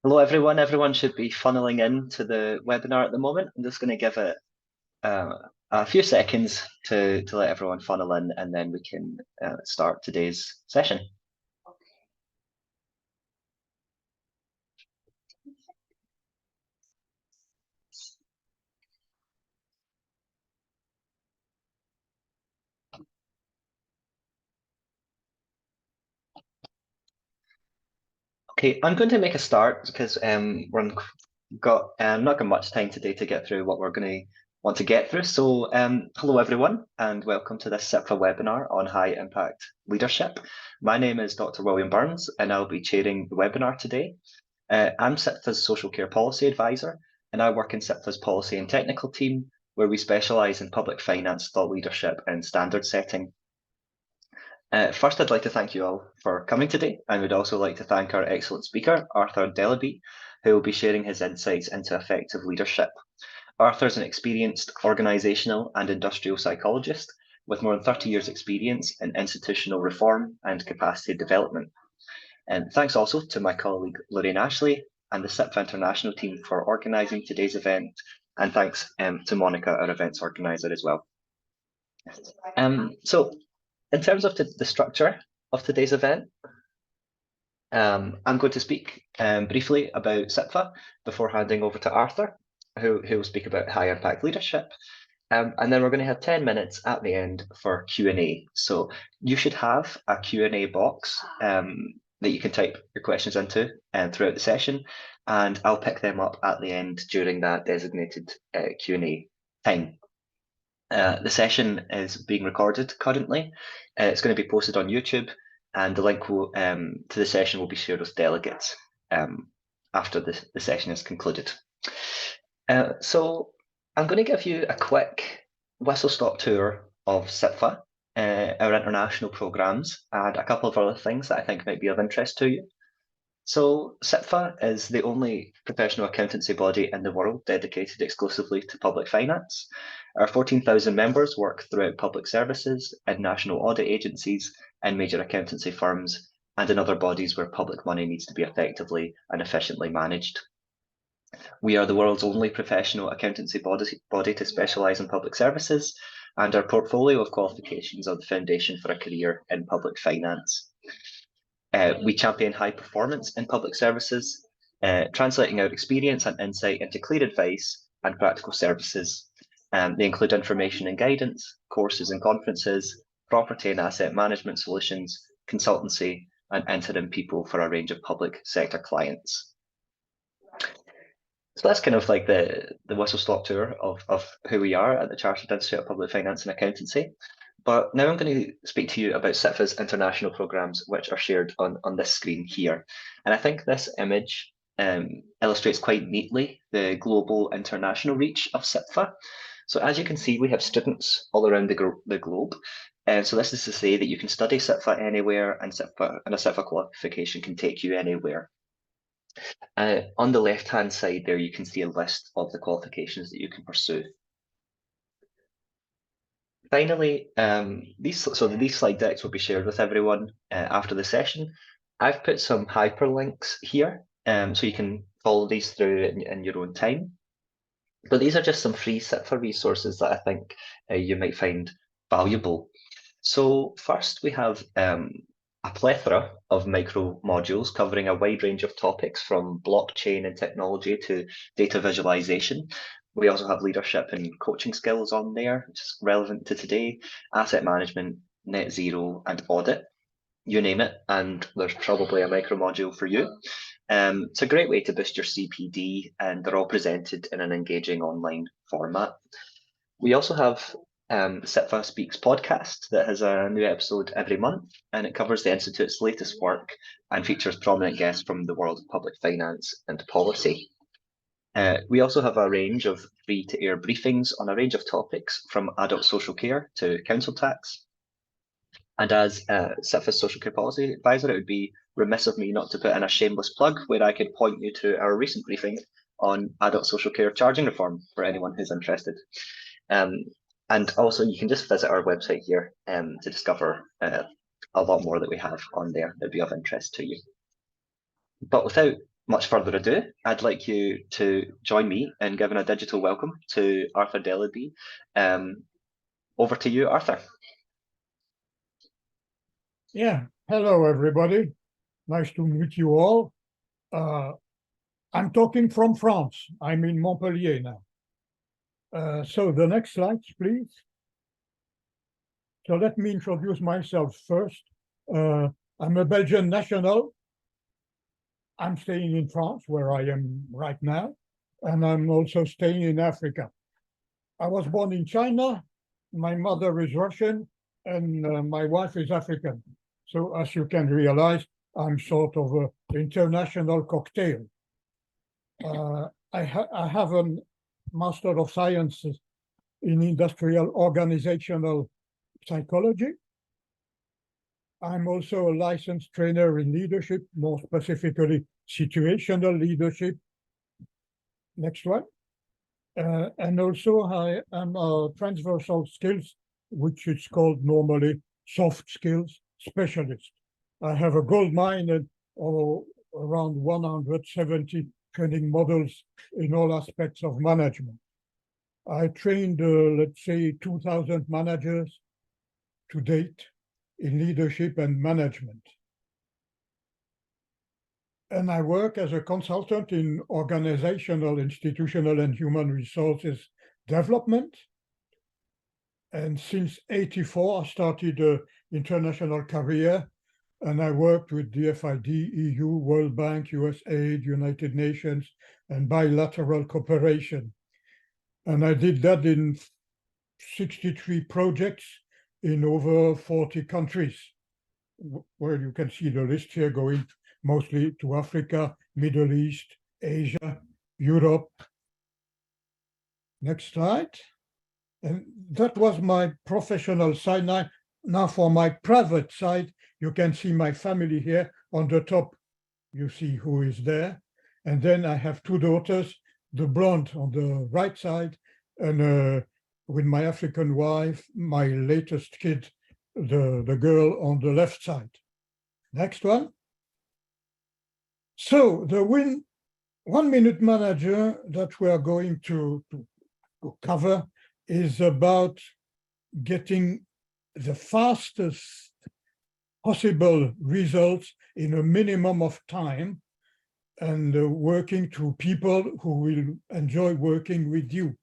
Hello, everyone. Everyone should be funneling in to the webinar at the moment. I'm just going to give it uh, a few seconds to let everyone funnel in, and then we can start today's session. Okay, I'm going to make a start because got not got much time today to get through what we're going to want to get through. So, hello everyone, and welcome to this SIPFA webinar on high impact leadership. My name is Dr. William Burns, and I'll be chairing the webinar today. I'm SIPFA's social care policy advisor, and I work in SIPFA's policy and technical team, where we specialise in public finance, thought leadership, and standard setting. First, I'd like to thank you all for coming today. I would also like to thank our excellent speaker, Arthur Delaby, who will be sharing his insights into effective leadership. Arthur is an experienced organisational and industrial psychologist with more than 30 years' experience in institutional reform and capacity development. And thanks also to my colleague Lorraine Ashley and the SIPFA International team for organising today's event. And thanks to Monica, our events organiser, as well. So in terms of the structure of today's event, I'm going to speak briefly about SIPFA before handing over to Arthur, who will speak about high impact leadership. And then we're going to have 10 minutes at the end for Q&A. So you should have a Q&A box that you can type your questions into throughout the session, and I'll pick them up at the end during that designated Q&A time. The session is being recorded currently. It's going to be posted on YouTube, and the link to the session will be shared with delegates after the session is concluded. So I'm going to give you a quick whistle-stop tour of SIPFA, our international programs, and a couple of other things that I think might be of interest to you. So SIPFA is the only professional accountancy body in the world dedicated exclusively to public finance. Our 14,000 members work throughout public services, in national audit agencies, in major accountancy firms, and in other bodies where public money needs to be effectively and efficiently managed. We are the world's only professional accountancy body to specialise in public services, and our portfolio of qualifications are the foundation for a career in public finance. We champion high performance in public services, translating our experience and insight into clear advice and practical services. They include information and guidance, courses and conferences, property and asset management solutions, consultancy, and interim people for a range of public sector clients. So that's kind of like the whistle-stop tour of who we are at the Chartered Institute of Public Finance and Accountancy. But now I'm going to speak to you about SIPFA's international programs, which are shared on this screen here. And I think this image illustrates quite neatly the global international reach of SIPFA. So as you can see, we have students all around the globe. And so this is to say that you can study SIPFA anywhere, and a SIPFA qualification can take you anywhere. On the left-hand side there, you can see a list of the qualifications that you can pursue. Finally, these slide decks will be shared with everyone after the session. I've put some hyperlinks here, so you can follow these through in your own time. But these are just some free SIPFA resources that I think you might find valuable. So first we have a plethora of micro modules covering a wide range of topics from blockchain and technology to data visualization. We also have leadership and coaching skills on there, which is relevant to today, asset management, net zero, and audit. You name it, and there's probably a micro module for you. It's a great way to boost your CPD, and they're all presented in an engaging online format. We also have SIPFA Speaks podcast that has a new episode every month, and it covers the Institute's latest work and features prominent guests from the world of public finance and policy. We also have a range of free-to-air briefings on a range of topics, from adult social care to council tax. And as SIPFA's social care policy advisor, it would be remiss of me not to put in a shameless plug where I could point you to our recent briefing on adult social care charging reform for anyone who's interested. And also, you can just visit our website here to discover a lot more that we have on there that'd be of interest to you. But without much further ado, I'd like you to join me in giving a digital welcome to Arthur Delaby. Over to you, Arthur. Yeah, hello everybody. Nice to meet you all. I'm talking from France. I'm in Montpellier now. So the next slide, please. So let me introduce myself first. I'm a Belgian national. I'm staying in France, where I am right now, and I'm also staying in Africa. I was born in China. My mother is Russian, and my wife is African. So as you can realize, I'm sort of an international cocktail. I have a Master of Science in Industrial Organizational Psychology. I'm also a licensed trainer in leadership, more specifically situational leadership. Next one. And also I am a transversal skills, which is called normally soft skills specialist. I have a gold mine and around 170 training models in all aspects of management. I trained, let's say, 2,000 managers to date in leadership and management. And I work as a consultant in organizational, institutional, and human resources development. And since '84, I started an international career, and I worked with DFID, EU, World Bank, USAID, United Nations, and bilateral cooperation. And I did that in 63 projects in over 40 countries, where you can see the list here going mostly to Africa, Middle East, Asia, Europe. Next slide. And that was my professional side. Now for my private side, you can see my family here on the top. You see who is there. And then I have two daughters, the blonde on the right side, and with my African wife, my latest kid, the girl on the left side. Next one. So the 1 Minute Manager that we are going to cover is about getting the fastest possible results in a minimum of time and working to people who will enjoy working with you.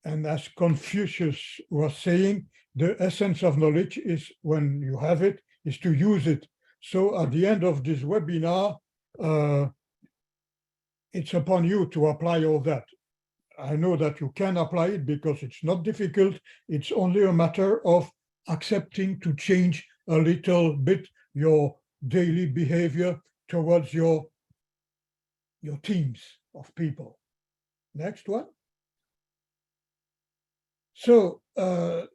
And as Confucius was saying, the essence of knowledge is, when you have it, is to use it. So at the end of this webinar, it's upon you to apply all that. I know that you can apply it because it's not difficult. It's only a matter of accepting to change a little bit your daily behavior towards your teams of people. Next one. So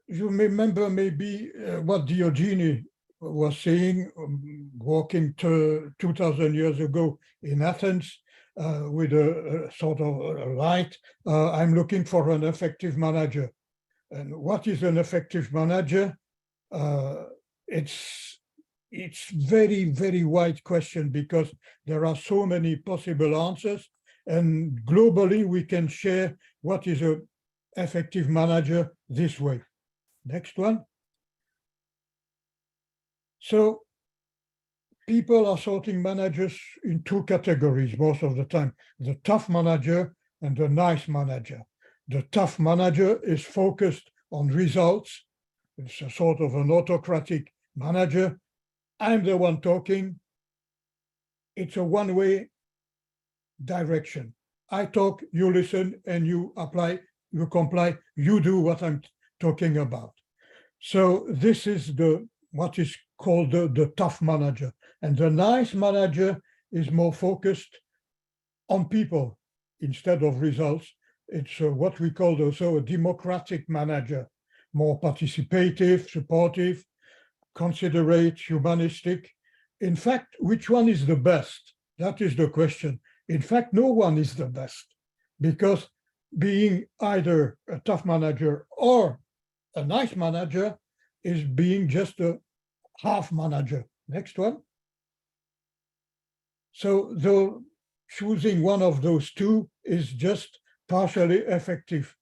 you remember maybe what Diogenes was saying, walking 2,000 years ago in Athens with a sort of a light. I'm looking for an effective manager. And what is an effective manager? It's very, very wide question because there are so many possible answers. And globally, we can share what is an effective manager this way. Next one. So people are sorting managers in two categories most of the time, the tough manager and the nice manager. The tough manager is focused on results. It's a sort of an autocratic manager. I'm the one talking. It's a one-way direction. I talk, you listen, and you apply, you comply, you do what I'm talking about. So this is what is called the tough manager. And the nice manager is more focused on people instead of results. It's what we call also a democratic manager, more participative, supportive, considerate, humanistic. In fact, which one is the best? That is the question. In fact, no one is the best, because being either a tough manager or a nice manager is being just a half manager. Next one. So the choosing one of those two is just partially effective.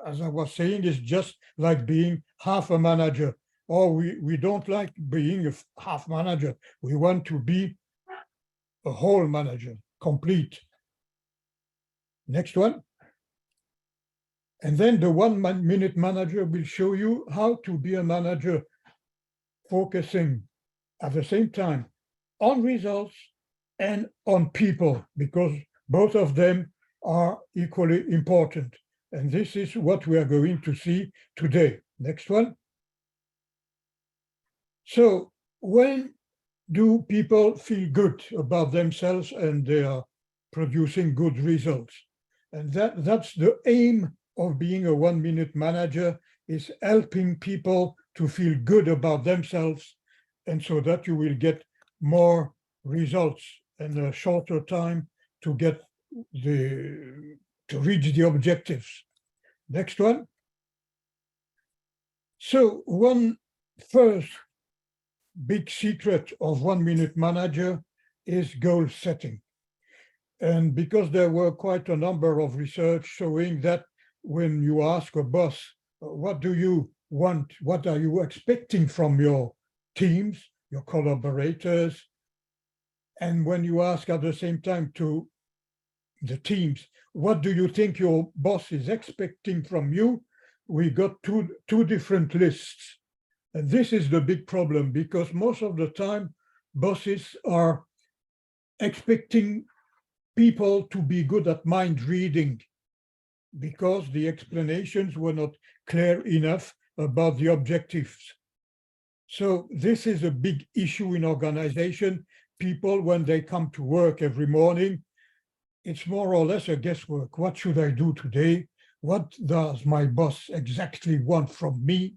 As I was saying, it's just like being half a manager. Or we don't like being a half manager. We want to be a whole manager, complete. Next one. And then the 1 minute manager will show you how to be a manager, focusing at the same time on results and on people, because both of them are equally important. And this is what we are going to see today. Next one. So when do people feel good about themselves and they are producing good results? And that's the aim of being a 1 minute manager, is helping people to feel good about themselves, and so that you will get more results in a shorter time to get to reach the objectives. Next one. So one first big secret of 1 minute manager is goal setting. And because there were quite a number of research showing that when you ask a boss, what do you want? What are you expecting from your teams, your collaborators? And when you ask at the same time to the teams, what do you think your boss is expecting from you? We got two different lists. And this is the big problem, because most of the time bosses are expecting people to be good at mind reading, because the explanations were not clear enough about the objectives. So this is a big issue in organization. People, when they come to work every morning, it's more or less a guesswork. What should I do today? What does my boss exactly want from me?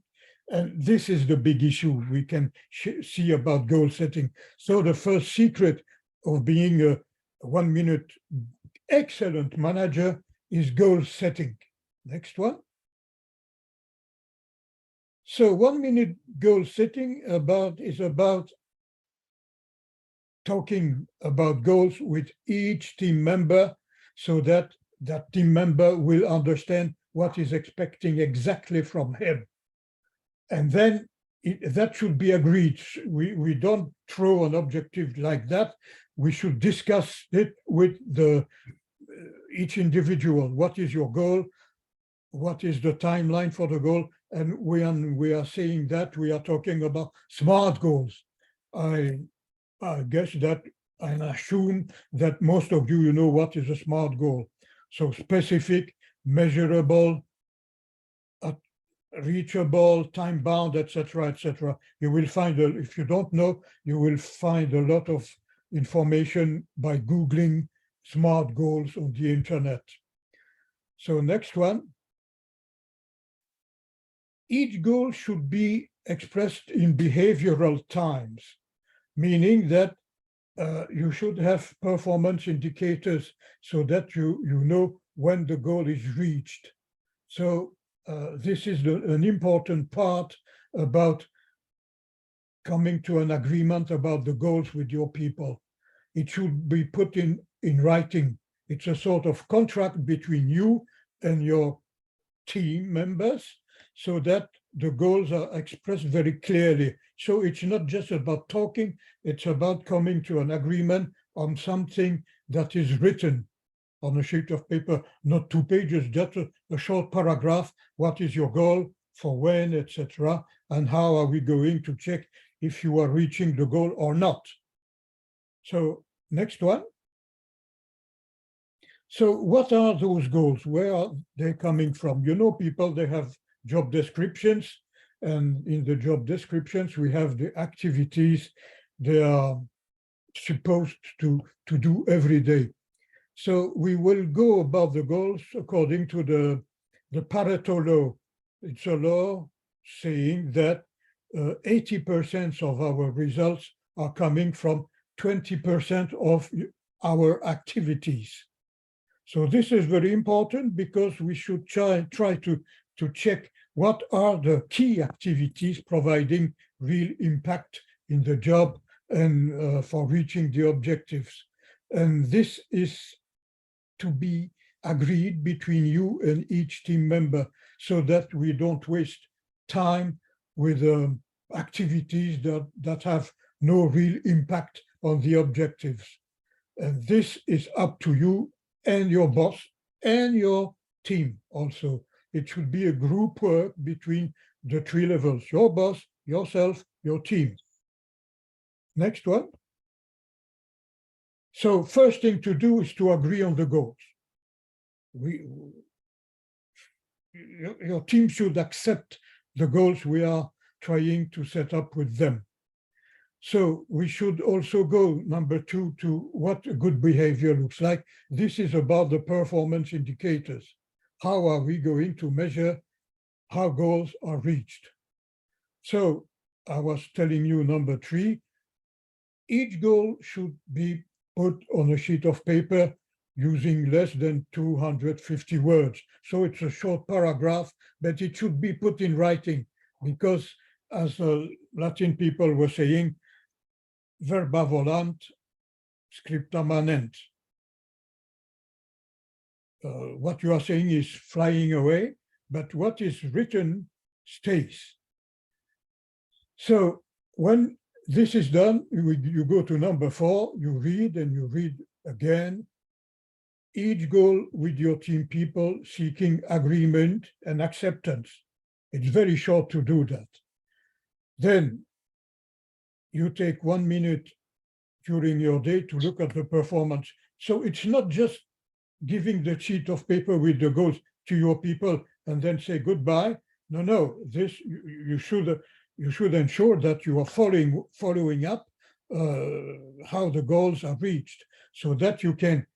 And this is the big issue we can see about goal setting. So the first secret of being a 1 minute excellent manager is goal setting. Next one. So 1 minute goal setting is about talking about goals with each team member, so that that team member will understand what is expecting exactly from him. And then that should be agreed. We don't throw an objective like that. We should discuss it with each individual. What is your goal? What is the timeline for the goal? And when we are saying that, we are talking about SMART goals. I guess that I assume that most of you know what is a SMART goal. So specific, measurable, reachable, time-bound, etc., etc. You will find, if you don't know, you will find a lot of information by Googling SMART goals on the internet. So next one. Each goal should be expressed in behavioral times, meaning that you should have performance indicators so that you know when the goal is reached. So this is an important part about coming to an agreement about the goals with your people. It should be put in writing. It's a sort of contract between you and your team members, so that the goals are expressed very clearly. So it's not just about talking, it's about coming to an agreement on something that is written on a sheet of paper, not 2 pages, just a short paragraph. What is your goal, for when, etc., and how are we going to check if you are reaching the goal or not? So next one. So what are those goals? Where are they coming from? You know, people, they have job descriptions, and in the job descriptions, we have the activities they are supposed to do every day. So we will go about the goals according to the Pareto law. It's a law saying that 80% of our results are coming from 20% of our activities. So this is very important, because we should try to check what are the key activities providing real impact in the job and for reaching the objectives. And this is to be agreed between you and each team member so that we don't waste time with activities that have no real impact on the objectives. And this is up to you and your boss and your team also. It should be a group work between the three levels, your boss, yourself, your team. Next one. So first thing to do is to agree on the goals. Your team should accept the goals we are trying to set up with them. So we should also go, number 2, to what good behavior looks like. This is about the performance indicators. How are we going to measure how goals are reached? So I was telling you, number 3, each goal should be put on a sheet of paper using less than 250 words. So it's a short paragraph, but it should be put in writing because, as Latin people were saying, verba volant, scripta manent. What you are saying is flying away, but what is written stays. So when this is done, you go to number 4, you read and you read again. Each goal with your team people seeking agreement and acceptance. It's very short to do that. Then you take 1 minute during your day to look at the performance. So it's not just giving the sheet of paper with the goals to your people and then say goodbye. No, this you should ensure that you are following up how the goals are reached, so that you can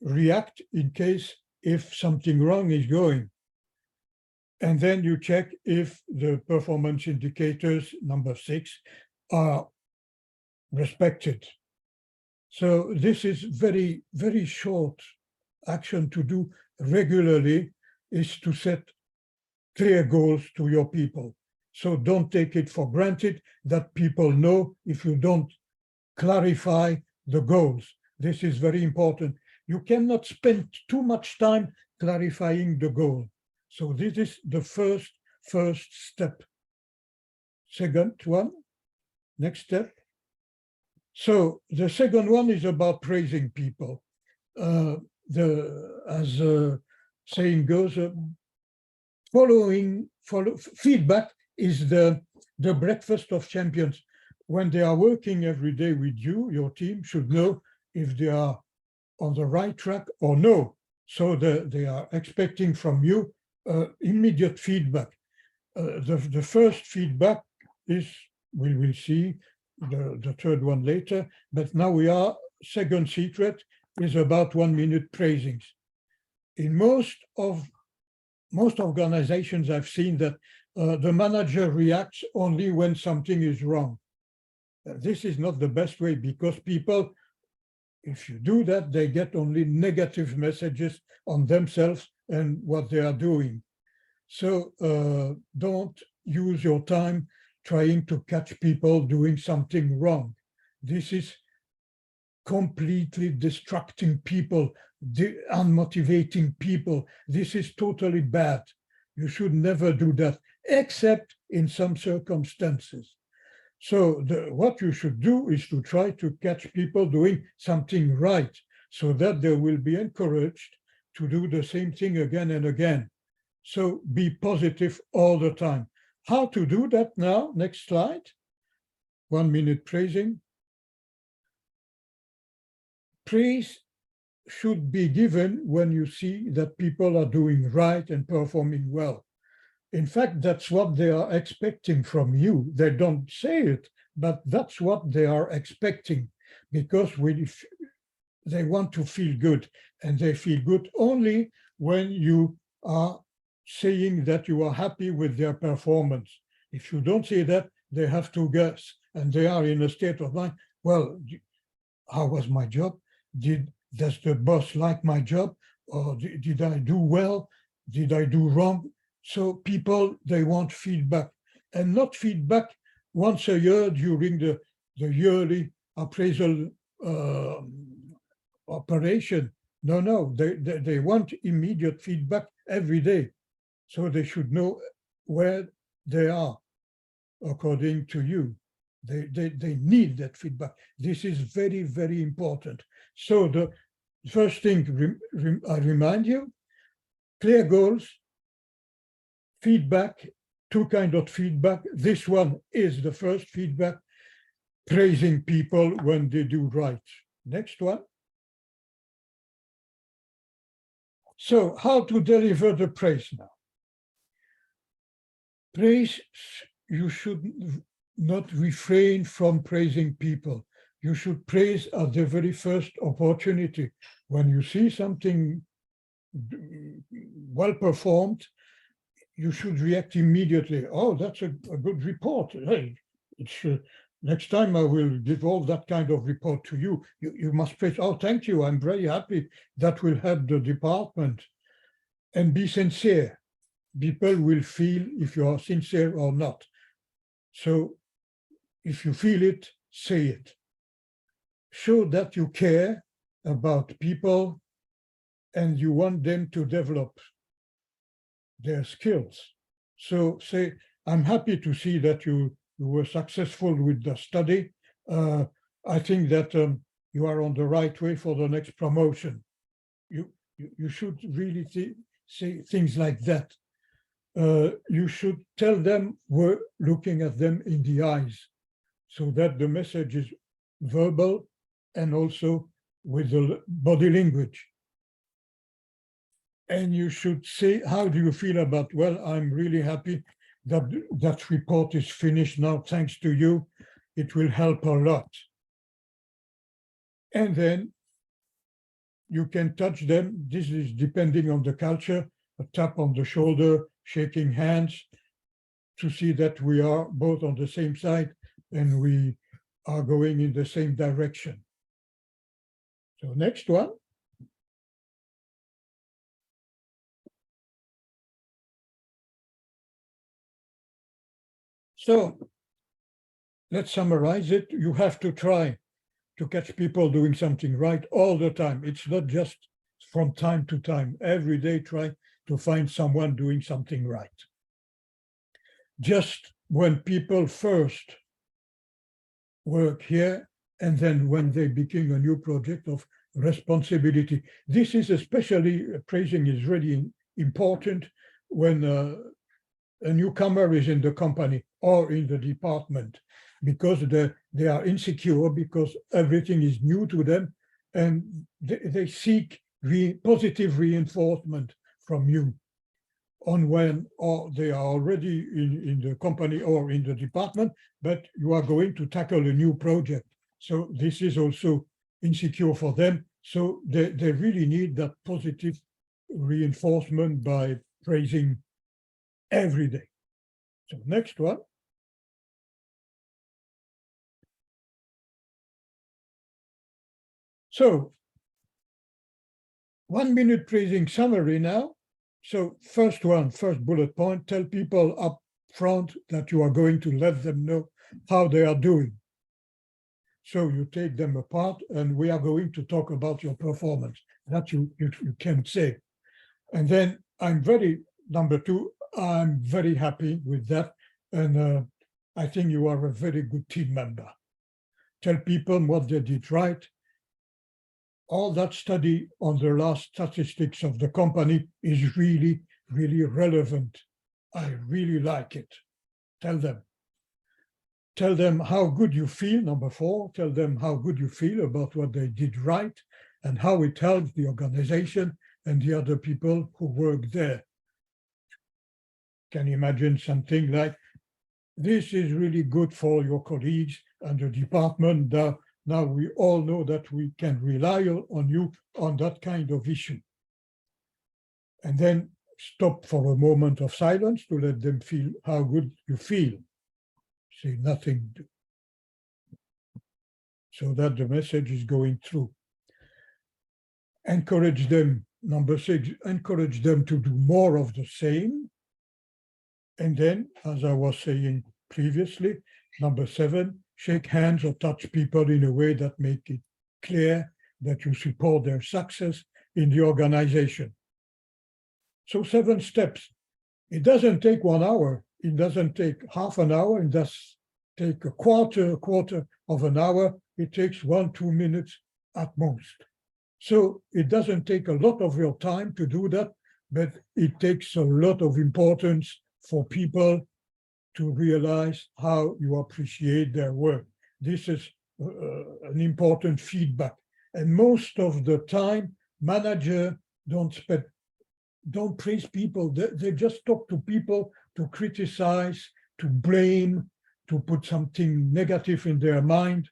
react in case if something wrong is going. And then you check if the performance indicators, number 6, are respected. So this is very, very short action to do regularly, is to set clear goals to your people. So don't take it for granted that people know if you don't clarify the goals. This is very important. You cannot spend too much time clarifying the goal. So this is the first step. Second one, next step. So the second one is about praising people. As saying goes, feedback is the breakfast of champions. When they are working every day with you, your team should know if they are on the right track or no. So they are expecting from you immediate feedback. The first feedback is, we will see the third one later, but now second secret is about 1 minute praisings. In most organizations, I've seen that the manager reacts only when something is wrong. This is not the best way, because people, if you do that, they get only negative messages on themselves and what they are doing. So don't use your time trying to catch people doing something wrong. This is completely distracting people, unmotivating people. This is totally bad. You should never do that, except in some circumstances. So what you should do is to try to catch people doing something right, so that they will be encouraged to do the same thing again and again. So be positive all the time. How to do that now? Next slide. 1 minute praising. Praise should be given when you see that people are doing right and performing well. In fact, that's what they are expecting from you. They don't say it, but that's what they are expecting, because they want to feel good, and they feel good only when you are saying that you are happy with their performance. If you don't say that, they have to guess, and they are in a state of mind, well, how was my job? Does the boss like my job? Or did I do well? Did I do wrong? So people, they want feedback, and not feedback once a year during the yearly appraisal operation. No, they want immediate feedback every day. So they should know where they are according to you. They need that feedback. This is very, very important. So the first thing I remind you, clear goals, feedback, two kinds of feedback. This one is the first feedback, praising people when they do right. Next one. So how to deliver the praise now? Praise, you should not refrain from praising people. You should praise at the very first opportunity. When you see something well performed, you should react immediately. Oh, that's a good report. Hey, next time I will give all that kind of report to you. You must praise, oh, thank you, I'm very happy. That will help the department. And be sincere. People will feel if you are sincere or not. So if you feel it, say it. Show that you care about people and you want them to develop their skills. So say, I'm happy to see that you were successful with the study. I think that you are on the right way for the next promotion. You should really say things like that. You should tell them we're looking at them in the eyes so that the message is verbal and also with the body language. And you should say, how do you feel about, well, I'm really happy that that report is finished now, thanks to you. It will help a lot. And then you can touch them. This is depending on the culture, a tap on the shoulder, shaking hands to see that we are both on the same side and we are going in the same direction. So next one. So let's summarize it. You have to try to catch people doing something right all the time. It's not just from time to time. Every day try to find someone doing something right. Just when people first work here and then when they begin a new project of responsibility. This is especially, praising is really important when a newcomer is in the company or in the department, because they are insecure because everything is new to them and they seek positive reinforcement from you on when or they are already in the company or in the department, but you are going to tackle a new project. So this is also insecure for them. So they really need that positive reinforcement by praising every day. So next one. So 1 minute praising summary now. So first bullet point, tell people up front that you are going to let them know how they are doing. So you take them apart and we are going to talk about your performance. That you can say. And then number two, I'm very happy with that. And I think you are a very good team member. Tell people what they did right. All that study on the last statistics of the company is really, really relevant. I really like it. Tell them. Tell them how good you feel, number 4. Tell them how good you feel about what they did right and how it helps the organization and the other people who work there. Can you imagine something like, this is really good for your colleagues and the department. Now we all know that we can rely on you on that kind of issue. And then stop for a moment of silence to let them feel how good you feel. Say nothing. So that the message is going through. Encourage them, number 6, encourage them to do more of the same. And then, as I was saying previously, number 7, shake hands or touch people in a way that make it clear that you support their success in the organization. So 7 steps. It doesn't take 1 hour. It doesn't take half an hour. It does take a quarter of an hour. It takes 1-2 minutes at most. So it doesn't take a lot of your time to do that, but it takes a lot of importance for people to realize how you appreciate their work. This is an important feedback. And most of the time, managers don't praise people. They just talk to people to criticize, to blame, to put something negative in their mind.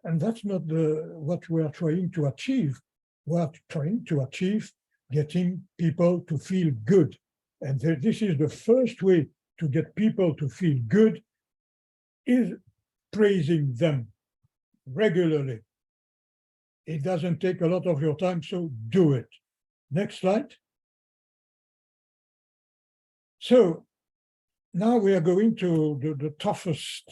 And that's not what we are trying to achieve. We are trying to achieve getting people to feel good. And this is the first way to get people to feel good, is praising them regularly. It doesn't take a lot of your time, so do it. Next slide. So now we are going to the toughest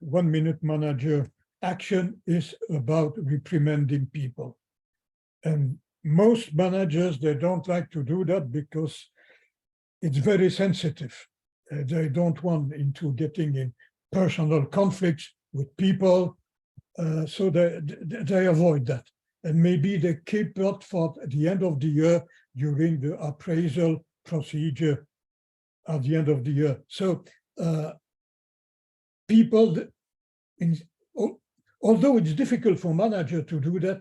1-minute manager action is about reprimanding people. And most managers, they don't like to do that because it's very sensitive. They don't want into getting in personal conflicts with people, so they avoid that. And maybe they keep it for the end of the year during the appraisal procedure at the end of the year. So people, although it's difficult for manager to do that,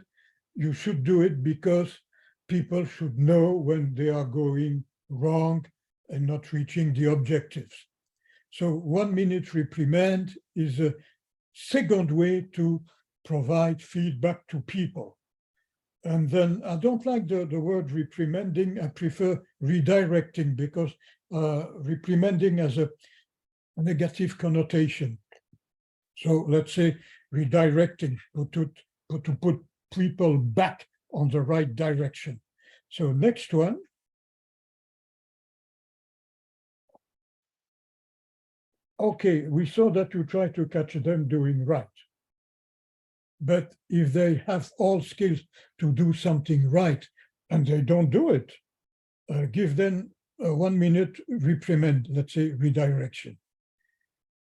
you should do it because people should know when they are going wrong and not reaching the objectives. So 1-minute reprimand is a second way to provide feedback to people. And then I don't like the word reprimanding. I prefer redirecting because reprimanding has a negative connotation. So let's say redirecting, to put people back on the right direction. So next one. Okay, we saw that you try to catch them doing right. But if they have all skills to do something right and they don't do it, give them a 1-minute reprimand, let's say redirection.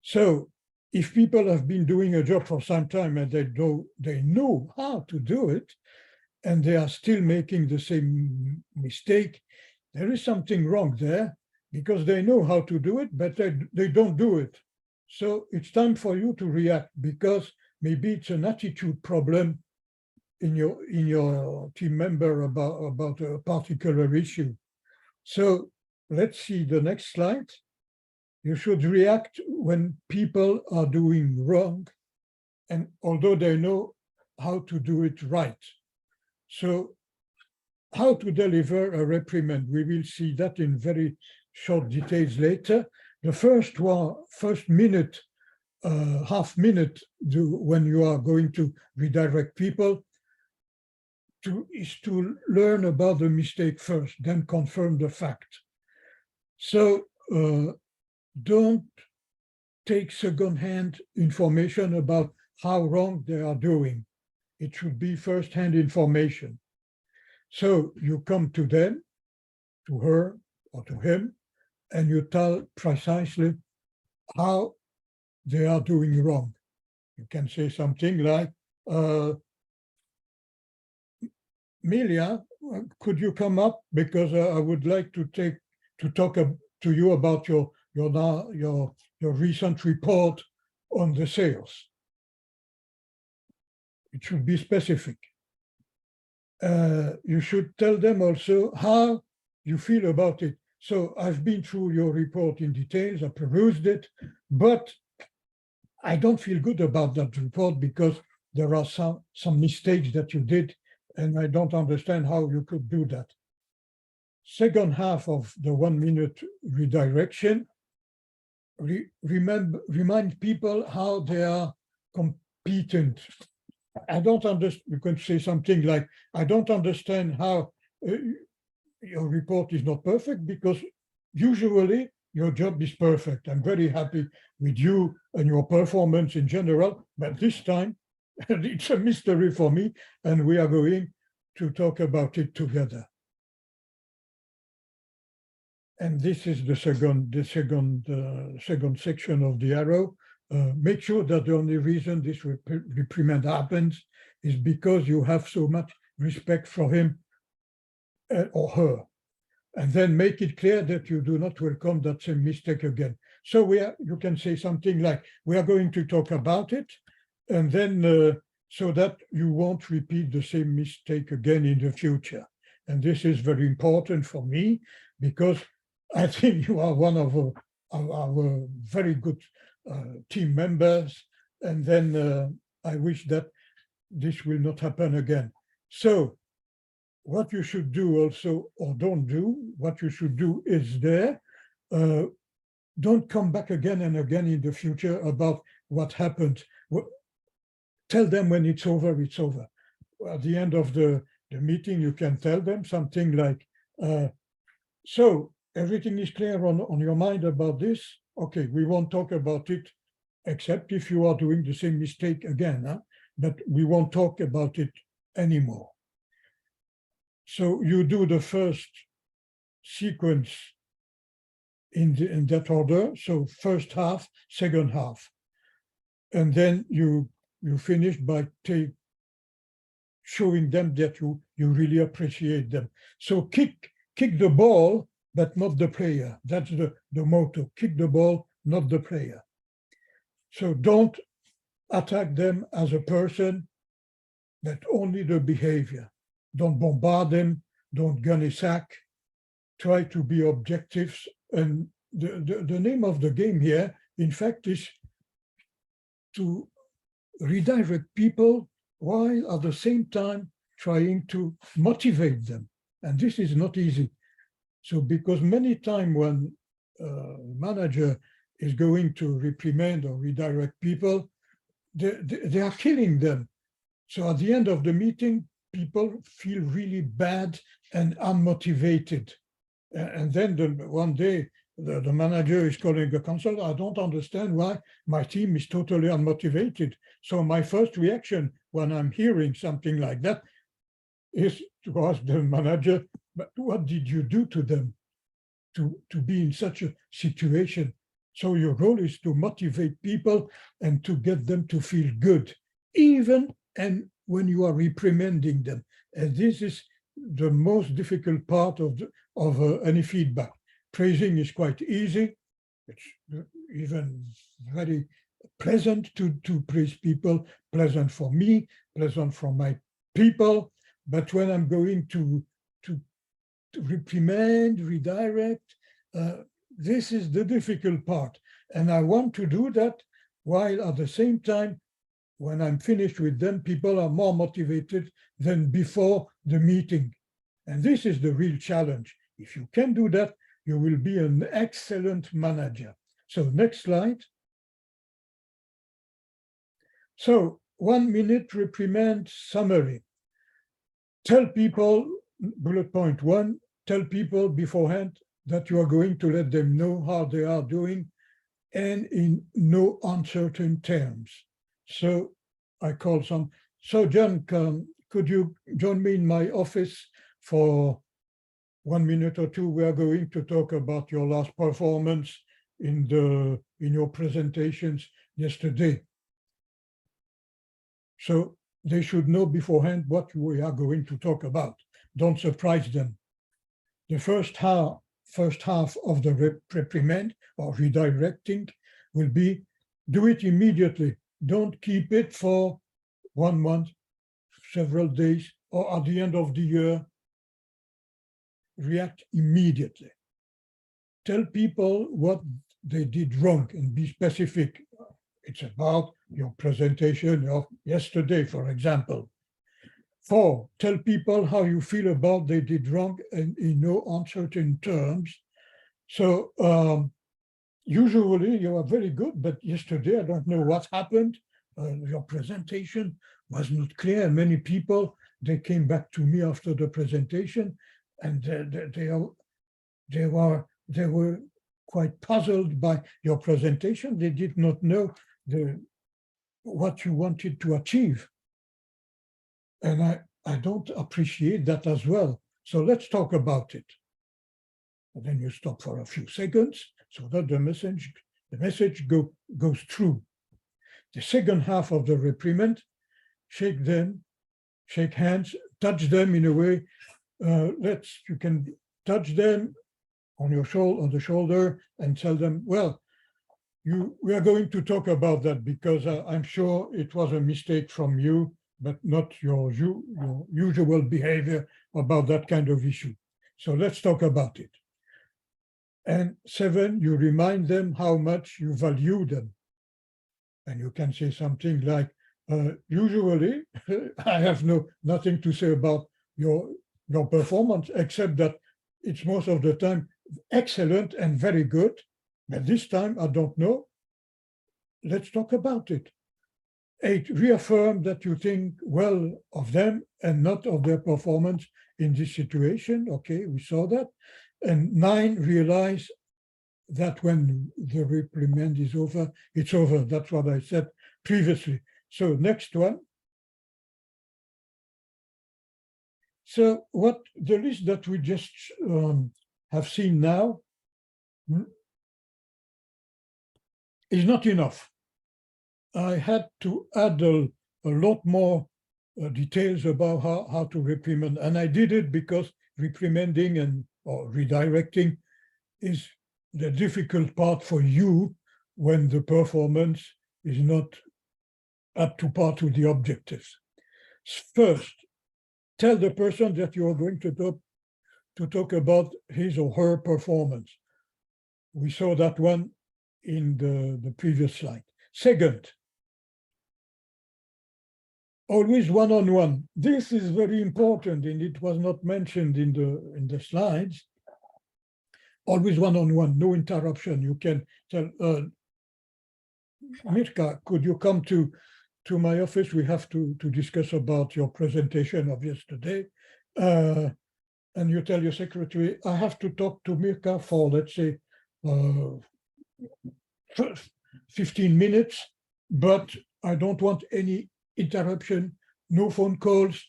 So if people have been doing a job for some time and they know how to do it, and they are still making the same mistake, there is something wrong there because they know how to do it, but they don't do it. So it's time for you to react because maybe it's an attitude problem in your team member about a particular issue. So let's see the next slide. You should react when people are doing wrong, and although they know how to do it right. So how to deliver a reprimand, we will see that in very short details later. The first minute, half minute, when you are going to redirect people, is to learn about the mistake first, then confirm the fact. So don't take second-hand information about how wrong they are doing. It should be first-hand information. So you come to them, to her or to him, and you tell precisely how they are doing wrong. You can say something like, Melia, could you come up because I would like to talk to you about your recent report on the sales. It should be specific. You should tell them also how you feel about it. So I've been through your report in details, I perused it, but I don't feel good about that report because there are some mistakes that you did, and I don't understand how you could do that. Second half of the 1-minute redirection, remind people how they are competent. I don't understand, you can say something like, I don't understand how your report is not perfect because usually your job is perfect. I'm very happy with you and your performance in general, but this time and it's a mystery for me, and we are going to talk about it together. And this is the second section of the arrow. Make sure that the only reason this reprimand happens is because you have so much respect for him or her. And then make it clear that you do not welcome that same mistake again. So you can say something like, we are going to talk about it, and then so that you won't repeat the same mistake again in the future. And this is very important for me, because I think you are one of our very good team members, and then I wish that this will not happen again. So what you should do also, or don't do, what you should do is don't come back again and again in the future about what happened. Tell them when it's over, it's over. At the end of the meeting, you can tell them something like, so everything is clear on your mind about this? Okay, we won't talk about it, except if you are doing the same mistake again, huh? But we won't talk about it anymore. So you do the first sequence in that order. So first half, second half. And then you finish by showing them that you really appreciate them. So kick the ball, but not the player. That's the motto. Kick the ball, not the player. So don't attack them as a person, but only the behavior. Don't bombard them, don't gunny sack. Try to be objective. And the name of the game here, in fact, is to redirect people while at the same time trying to motivate them. And this is not easy. So because many times when a manager is going to reprimand or redirect people, they are killing them. So at the end of the meeting, people feel really bad and unmotivated. And then one day, the manager is calling the council, I don't understand why my team is totally unmotivated. So my first reaction when I'm hearing something like that is to ask the manager, but what did you do to them to be in such a situation? So your role is to motivate people and to get them to feel good, even and when you are reprimanding them. And this is the most difficult part of any feedback. Praising is quite easy. It's even very pleasant to praise people, pleasant for me, pleasant for my people. But when I'm going to reprimand, redirect, this is the difficult part. And I want to do that while at the same time, when I'm finished with them, people are more motivated than before the meeting. And this is the real challenge. If you can do that, you will be an excellent manager. So next slide. So 1 minute reprimand summary. Tell people, bullet point 1, tell people beforehand that you are going to let them know how they are doing and in no uncertain terms. So I call some, so John, could you join me in my office for 1 minute or two? We are going to talk about your last performance in your presentations yesterday. So they should know beforehand what we are going to talk about. Don't surprise them. The first half of the reprimand or redirecting will be, do it immediately. Don't keep it for 1 month, several days, or at the end of the year. React immediately. Tell people what they did wrong and be specific. It's about your presentation of yesterday, for example. 4, tell people how you feel about they did wrong and in no uncertain terms. So usually you are very good, but yesterday I don't know what happened. Your presentation was not clear. Many people, they came back to me after the presentation and they were quite puzzled by your presentation. They did not know what you wanted to achieve. And I don't appreciate that as well. So let's talk about it. And then you stop for a few seconds so that the message goes through. The second half of the reprimand, shake hands, touch them in a way. You can touch them on the shoulder and tell them, well, we are going to talk about that because I'm sure it was a mistake from you, but not your usual behavior about that kind of issue. So let's talk about it. And 7, you remind them how much you value them. And you can say something like, usually, I have nothing to say about your performance, except that it's most of the time excellent and very good. But this time, I don't know. Let's talk about it. 8, reaffirm that you think well of them and not of their performance in this situation. Okay, we saw that. And 9, realize that when the reprimand is over, it's over. That's what I said previously. So next one. So what the list that we just have seen now is not enough. I had to add a lot more details about how to reprimand. And I did it because reprimanding or redirecting is the difficult part for you when the performance is not up to par with the objectives. First, tell the person that you are going to talk about his or her performance. We saw that one in the previous slide. Second, always one-on-one. This is very important, and it was not mentioned in the slides. Always one-on-one, no interruption. You can tell, Mirka, could you come to my office? We have to discuss about your presentation of yesterday. And you tell your secretary, I have to talk to Mirka for, let's say, 15 minutes, but I don't want any interruption, no phone calls,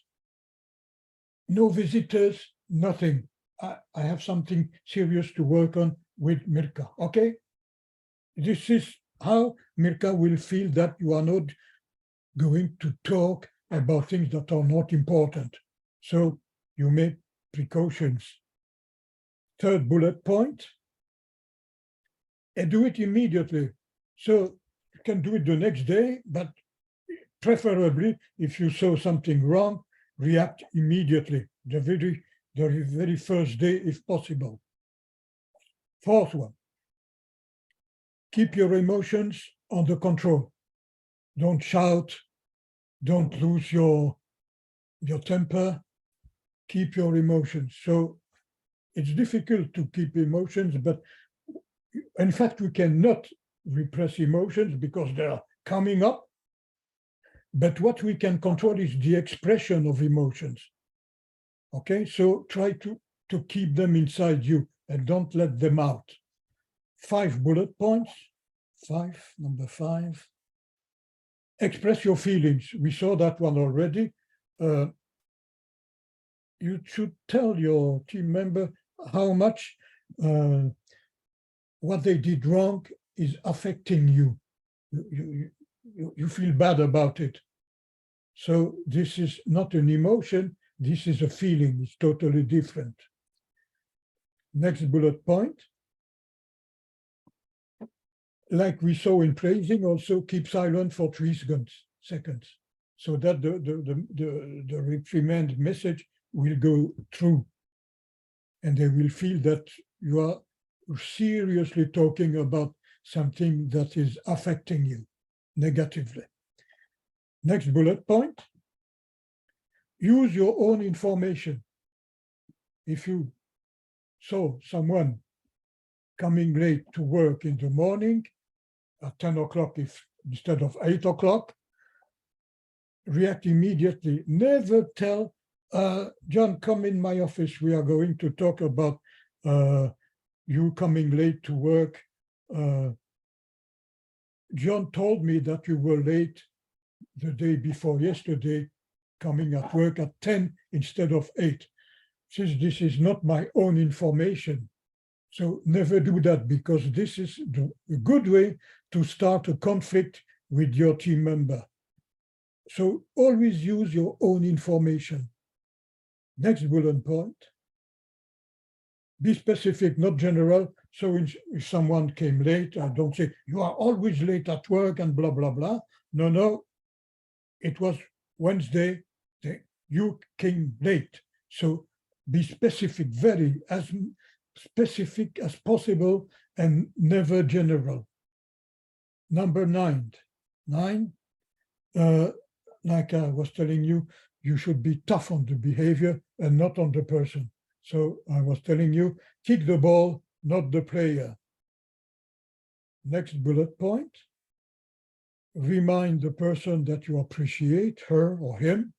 no visitors, nothing. I have something serious to work on with Mirka, okay? This is how Mirka will feel that you are not going to talk about things that are not important. So you make precautions. Third bullet point, and do it immediately. So you can do it the next day, but preferably if you saw something wrong, react immediately, the very first day if possible. Fourth one, keep your emotions under control. Don't shout, don't lose your temper, keep your emotions. So it's difficult to keep emotions, but in fact, we cannot repress emotions because they are coming up. But what we can control is the expression of emotions. Okay, so try to keep them inside you and don't let them out. 5 bullet points. Number 5. Express your feelings. We saw that one already. You should tell your team member how much what they did wrong is affecting you. You feel bad about it. So this is not an emotion, this is a feeling, it's totally different. Next bullet point. Like we saw in praising, also keep silent for 3 seconds, so that the reprimand message will go through. And they will feel that you are seriously talking about something that is affecting you negatively. Next bullet point, use your own information. If you saw someone coming late to work in the morning at 10 o'clock instead of 8 o'clock, react immediately. Never tell, John, come in my office. We are going to talk about you coming late to work. John told me that you were late the day before yesterday, coming at work at 10 instead of 8. Since this is not my own information, so never do that, because this is a good way to start a conflict with your team member. So always use your own information. Next bullet point. Be specific, not general. So if someone came late, I don't say, you are always late at work and blah, blah, blah. No, it was Wednesday, you came late. So be specific, very as specific as possible and never general. Number 9. Like I was telling you, you should be tough on the behavior and not on the person. So I was telling you, kick the ball, not the player. Next bullet point. Remind the person that you appreciate her or him.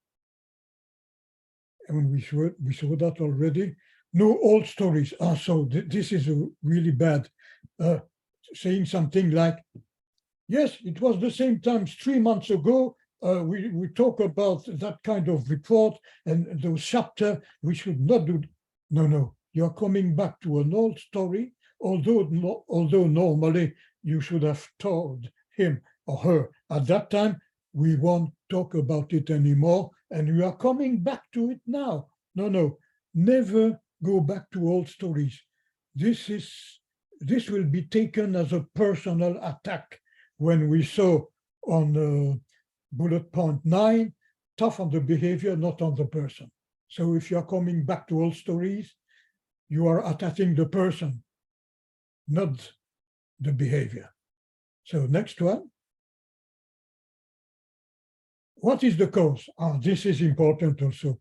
And we saw that already. No old stories. So this is really bad. Saying something like, yes, it was the same times 3 months ago. We talk about that kind of report and those chapters. We should not do. No. You're coming back to an old story, although normally you should have told him or her at that time, we won't talk about it anymore, and you are coming back to it now. No. Never go back to old stories. This will be taken as a personal attack. When we saw on bullet point 9, tough on the behavior, not on the person. So if you're coming back to old stories, you are attacking the person, not the behavior. So next one. What is the cause? This is important also.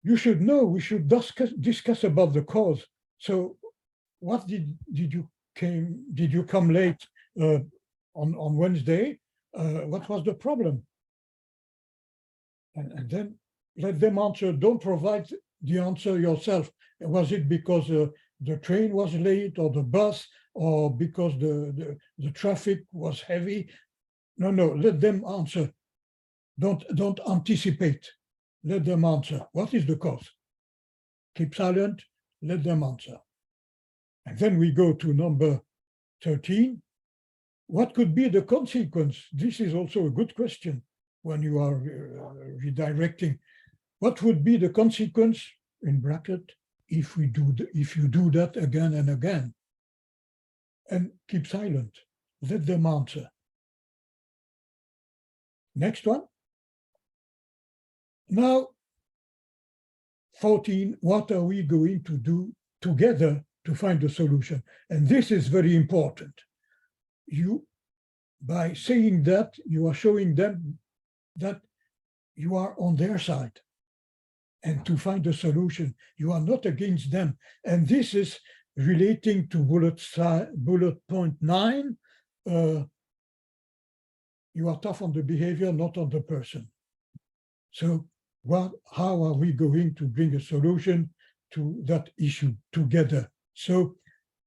You should know, we should discuss about the cause. So what did you come late on Wednesday? What was the problem? And then let them answer. Don't provide the answer yourself. Was it because the train was late, or the bus, or because the traffic was heavy? No, let them answer. Don't anticipate. Let them answer. What is the cause? Keep silent, let them answer. And then we go to number 13. What could be the consequence? This is also a good question when you are redirecting. What would be the consequence, in bracket, if you do that again and again? And keep silent. Let them answer. Next one. Now, 14, what are we going to do together to find a solution? And this is very important. By saying that, you are showing them that you are on their side. And to find a solution, you are not against them. And this is relating to bullet point 9. You are tough on the behavior, not on the person. So how are we going to bring a solution to that issue together? So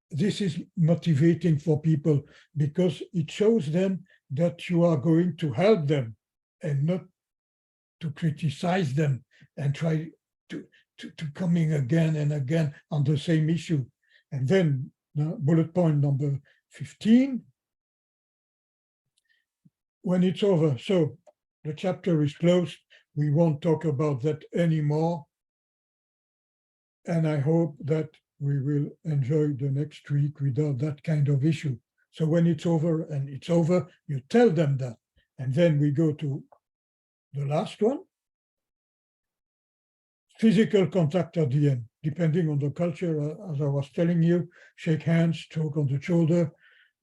this is motivating for people, because it shows them that you are going to help them and not to criticize them and try to coming again and again on the same issue. And then bullet point number 15, when it's over. So the chapter is closed. We won't talk about that anymore. And I hope that we will enjoy the next week without that kind of issue. So when it's over, you tell them that. And then we go to the last one. Physical contact at the end, depending on the culture, as I was telling you, shake hands, stroke on the shoulder,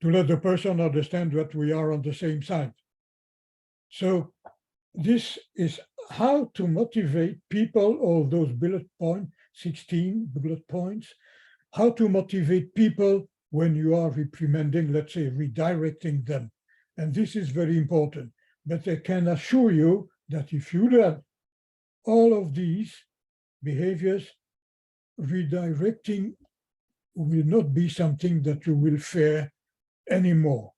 to let the person understand that we are on the same side. So this is how to motivate people, all those bullet points, 16 bullet points, how to motivate people when you are reprimanding, let's say, redirecting them. And this is very important. But I can assure you that if you do all of these behaviors, redirecting will not be something that you will fear anymore.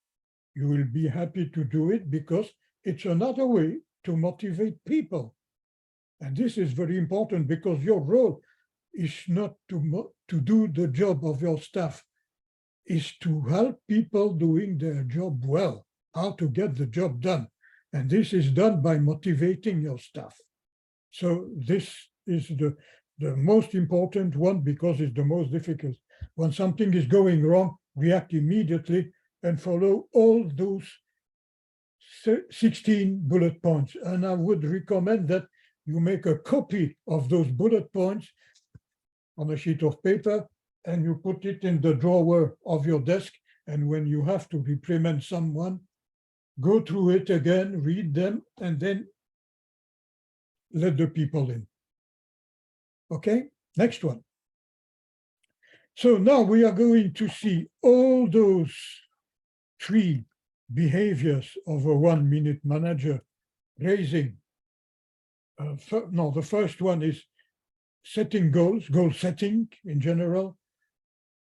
You will be happy to do it because it's another way to motivate people. And this is very important because your role is not to do the job of your staff, is to help people doing their job well, how to get the job done. And this is done by motivating your staff. So this is the most important one because it's the most difficult. When something is going wrong, react immediately and follow all those 16 bullet points. And I would recommend that you make a copy of those bullet points on a sheet of paper and you put it in the drawer of your desk. And when you have to reprimand someone, go through it again, read them, and then let the people in. Okay, next one. So now we are going to see all those 3 behaviors of a 1-minute manager raising. The first one is setting goals, goal setting in general,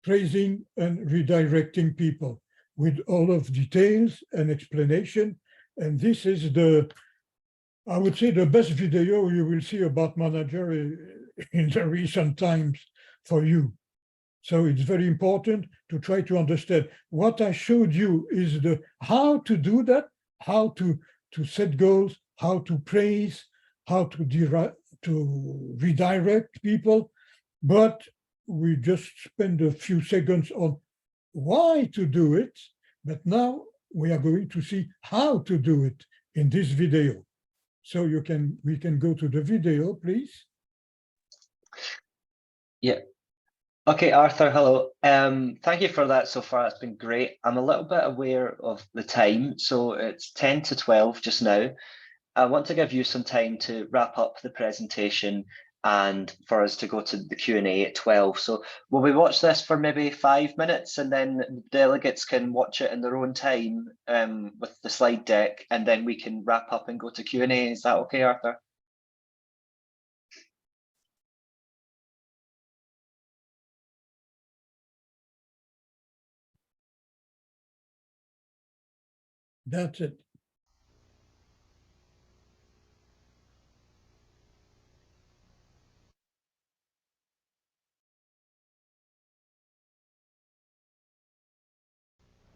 praising and redirecting people with all of details and explanation. And this is I would say the best video you will see about manager in the recent times for you. So it's very important to try to understand. What I showed you is how to do that, how to set goals, how to praise, how to redirect people. But we just spend a few seconds on why to do it. But now we are going to see how to do it in this video. So we can go to the video, please. Yeah. Okay, Arthur, hello. Thank you for that so far. It's been great. I'm a little bit aware of the time, so it's 10 to 12 just now. I want to give you some time to wrap up the presentation and for us to go to the Q&A at 12. So will we watch this for maybe 5 minutes and then delegates can watch it in their own time with the slide deck, and then we can wrap up and go to Q&A. Is that okay, Arthur? That's it.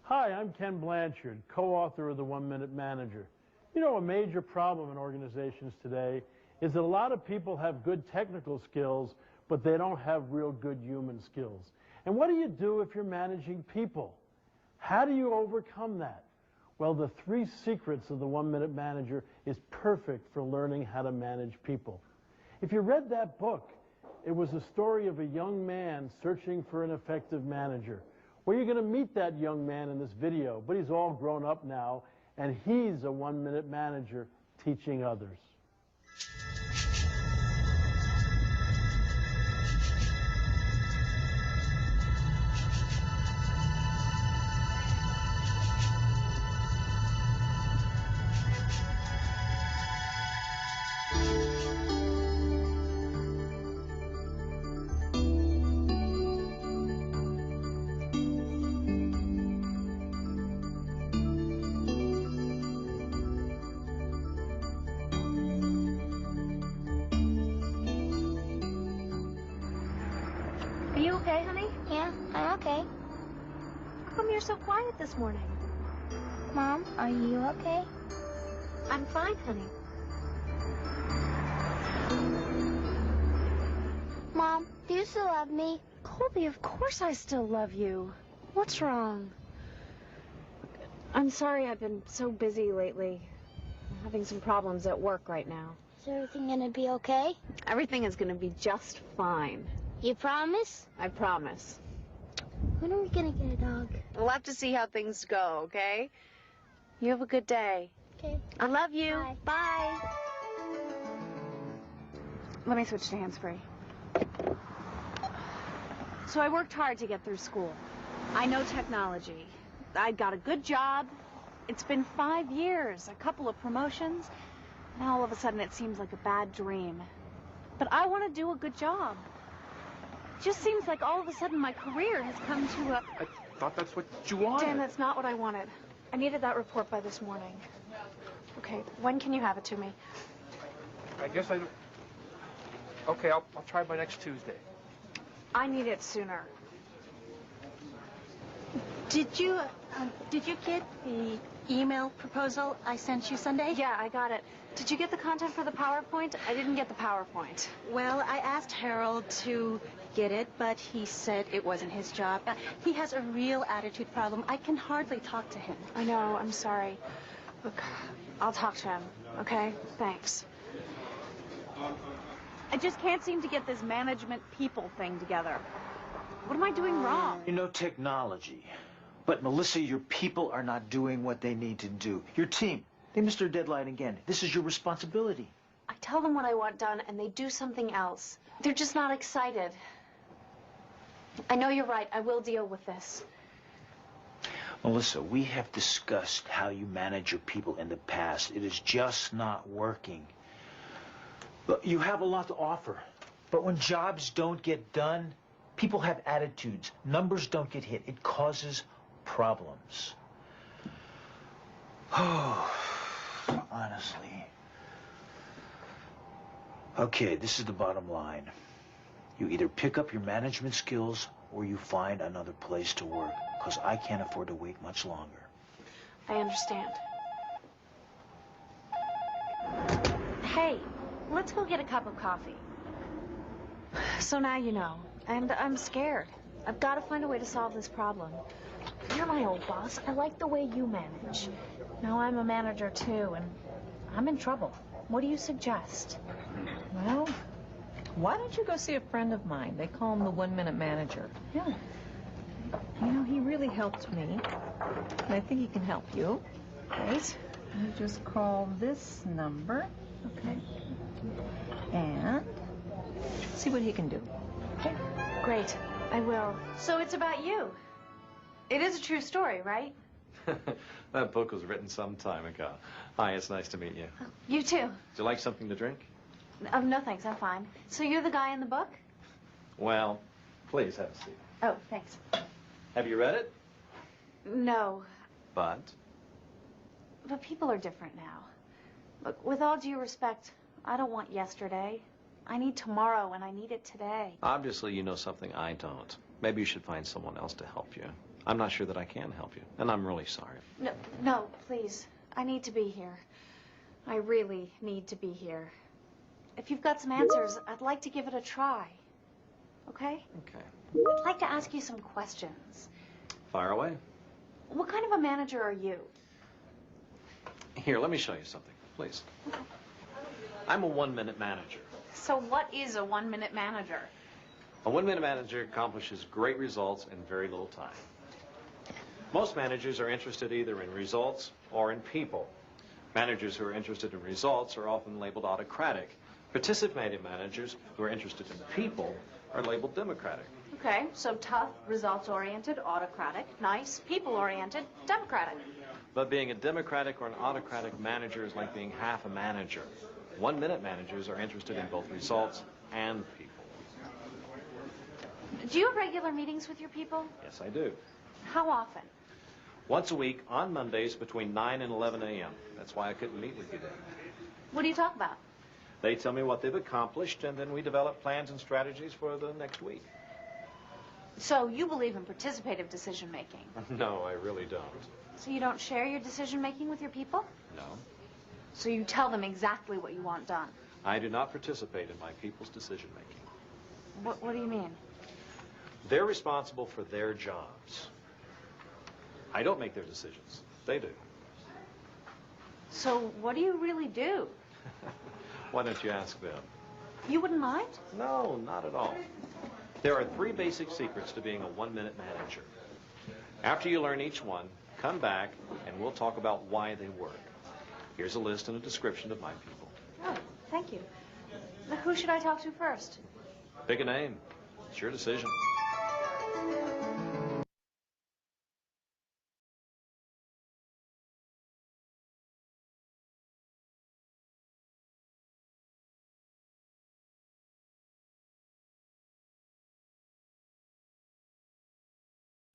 Hi, I'm Ken Blanchard, co-author of The 1-Minute Manager. You know, a major problem in organizations today is that a lot of people have good technical skills, but they don't have real good human skills. And what do you do if you're managing people? How do you overcome that? Well, the 3 secrets of The 1-Minute Manager is perfect for learning how to manage people. If you read that book, it was a story of a young man searching for an effective manager. Well, you're going to meet that young man in this video, but he's all grown up now, and he's a 1-minute manager teaching others. Are you okay, honey? Yeah, I'm okay. How come you're so quiet this morning? Mom, are you okay? I'm fine, honey. Mom, do you still love me? Colby, of course I still love you. What's wrong? I'm sorry I've been so busy lately. I'm having some problems at work right now. Is everything gonna be okay? Everything is going to be just fine. You promise? I promise. When are we gonna get a dog? We'll have to see how things go, okay? You have a good day. Okay. I love you. Bye. Bye. Let me switch to hands-free. So I worked hard to get through school. I know technology. I got a good job. It's been 5 years, a couple of promotions. Now all of a sudden it seems like a bad dream. But I want to do a good job. It just seems like all of a sudden my career has come to a... I thought that's what you wanted. Dan, that's not what I wanted. I needed that report by this morning. Okay. Okay, when can you have it to me? I guess I... Okay, I'll try by next Tuesday. I need it sooner. Did you get the email proposal I sent you Sunday? Yeah, I got it. Did you get the content for the PowerPoint? I didn't get the PowerPoint. Well, I asked Harold to get it, but he said it wasn't his job. He has a real attitude problem. I can hardly talk to him. I know, I'm sorry. Look, I'll talk to him, okay? Thanks. I just can't seem to get this management people thing together. What am I doing wrong? You know technology. But Melissa, your people are not doing what they need to do. Your team, they missed their deadline again. This is your responsibility. I tell them what I want done and they do something else. They're just not excited. I know you're right. I will deal with this. Melissa, we have discussed how you manage your people in the past. It is just not working. Look, you have a lot to offer. But when jobs don't get done, people have attitudes. Numbers don't get hit. It causes problems. Oh, honestly. Okay, this is the bottom line. You either pick up your management skills or you find another place to work, because I can't afford to wait much longer. I understand. Hey, let's go get a cup of coffee. So now you know. And I'm scared. I've got to find a way to solve this problem. You're my old boss. I like the way you manage. Now I'm a manager too, and I'm in trouble. What do you suggest? Well, why don't you go see a friend of mine? They call him the one-minute manager. Yeah. You know, he really helped me, and I think he can help you. Great. You just call this number, okay? And see what he can do. Okay. Great. I will. So it's about you. It is a true story, right? That book was written some time ago. Hi, it's nice to meet you. Oh, you too. Would you like something to drink? No, thanks. I'm fine. So you're the guy in the book? Well, please have a seat. Oh, thanks. Have you read it? No. But? But people are different now. Look, with all due respect, I don't want yesterday. I need tomorrow, and I need it today. Obviously, you know something I don't. Maybe you should find someone else to help you. I'm not sure that I can help you, and I'm really sorry. No, please. I need to be here. I really need to be here. If you've got some answers, I'd like to give it a try. Okay? Okay. I'd like to ask you some questions. Fire away. What kind of a manager are you? Here, let me show you something, please. I'm a one-minute manager. So what is a one-minute manager? A one-minute manager accomplishes great results in very little time. Most managers are interested either in results or in people. Managers who are interested in results are often labeled autocratic. Participating managers who are interested in people are labeled democratic. Okay, so tough, results-oriented, autocratic, nice, people-oriented, democratic. But being a democratic or an autocratic manager is like being half a manager. One-minute managers are interested in both results and people. Do you have regular meetings with your people? Yes, I do. How often? Once a week on Mondays between 9 and 11 a.m. That's why I couldn't meet with you then. What do you talk about? They tell me what they've accomplished, and then we develop plans and strategies for the next week. So you believe in participative decision-making? No, I really don't. So you don't share your decision-making with your people? No. So you tell them exactly what you want done? I do not participate in my people's decision-making. What do you mean? They're responsible for their jobs. I don't make their decisions. They do. So what do you really do? Why don't you ask them? You wouldn't mind? No, not at all. There are 3 basic secrets to being a one-minute manager. After you learn each one, come back and we'll talk about why they work. Here's a list and a description of my people. Oh, thank you. Now, who should I talk to first? Pick a name. It's your decision.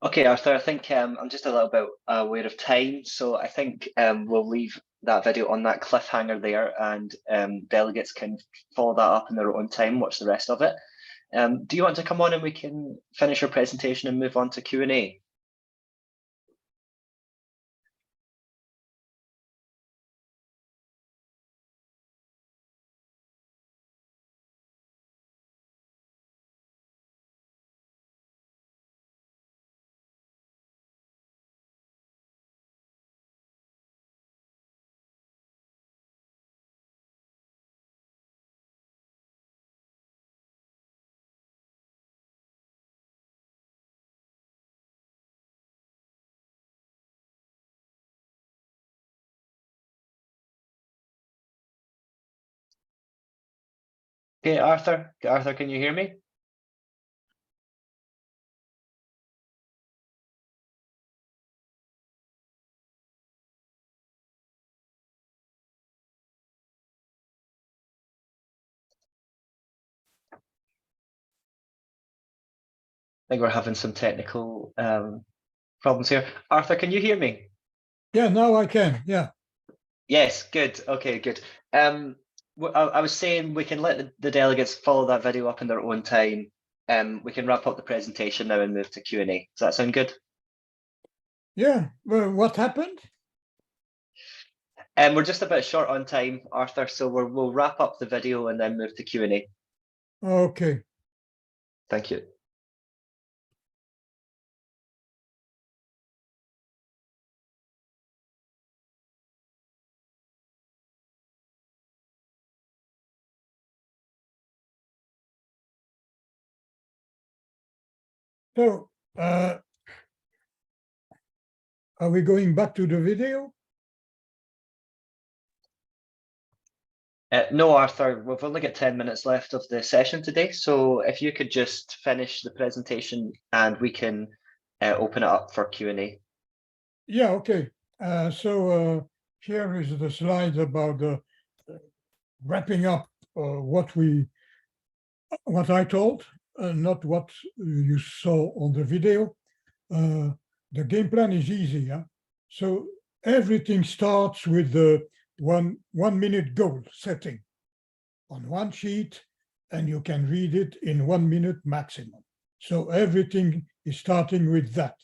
Okay, Arthur, I think I'm just a little bit aware of time, so I think we'll leave that video on that cliffhanger there, and delegates can follow that up in their own time, watch the rest of it. Do you want to come on and we can finish your presentation and move on to Q&A? Okay, Arthur, can you hear me? I think we're having some technical problems here. Arthur, can you hear me? Yeah, now I can. Yeah. Yes, good. Okay, good. I was saying we can let the delegates follow that video up in their own time. We can wrap up the presentation now and move to Q&A. Does that sound good? Yeah. Well, what happened? We're just a bit short on time, Arthur, so we'll wrap up the video and then move to Q&A. Okay. Thank you. So, are we going back to the video? No, Arthur, we've only got 10 minutes left of the session today, so if you could just finish the presentation and we can open it up for Q&A. Yeah, okay. So here is the slide about wrapping up what I told, not what you saw on the video. The game plan is easy. Huh? So everything starts with the 1 minute goal setting on one sheet, and you can read it in 1 minute maximum. So everything is starting with that.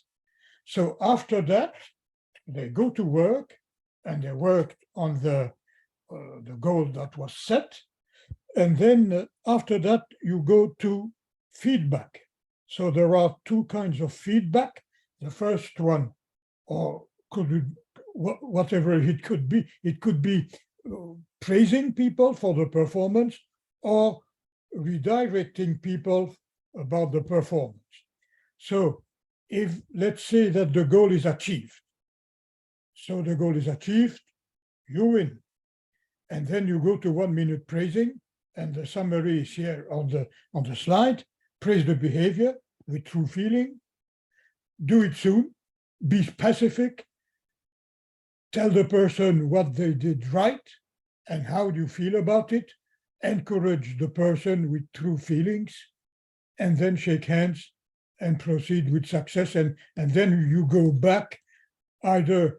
So after that, they go to work and they work on the goal that was set. And then after that, you go to feedback. So there are two kinds of feedback. The first one, or could be whatever it could be praising people for the performance or redirecting people about the performance. So if let's say that the goal is achieved, so the goal is achieved, you win. And then you go to 1 minute praising, and the summary is here on the slide. Praise the behavior with true feeling. Do it soon. Be specific. Tell the person what they did right and how you feel about it. Encourage the person with true feelings, and then shake hands and proceed with success. And then you go back, either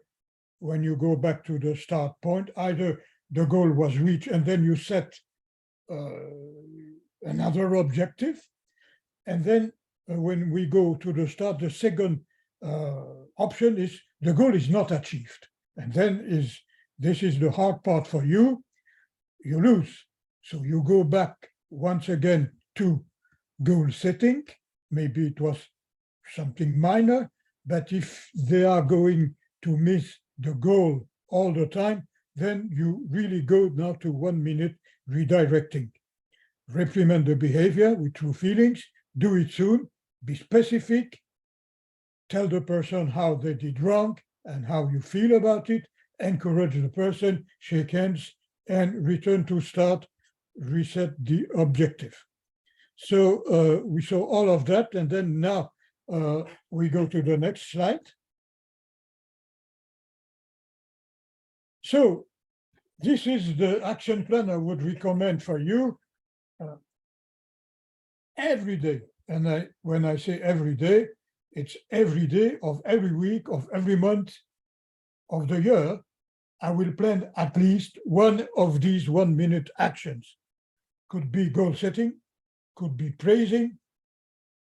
when you go back to the start point, either the goal was reached and then you set another objective. And then when we go to the start, the second option is the goal is not achieved. And then this is the hard part for you, you lose. So you go back once again to goal setting. Maybe it was something minor, but if they are going to miss the goal all the time, then you really go now to 1 minute redirecting. Reprimand the behavior with true feelings, do it soon, be specific, tell the person how they did wrong and how you feel about it, encourage the person, shake hands, and return to start, reset the objective. So we saw all of that, and then now we go to the next slide. So this is the action plan I would recommend for you every day. And when I say every day, It's every day of every week of every month of the year. I will plan at least one of these 1 minute actions. Could be goal setting, could be praising,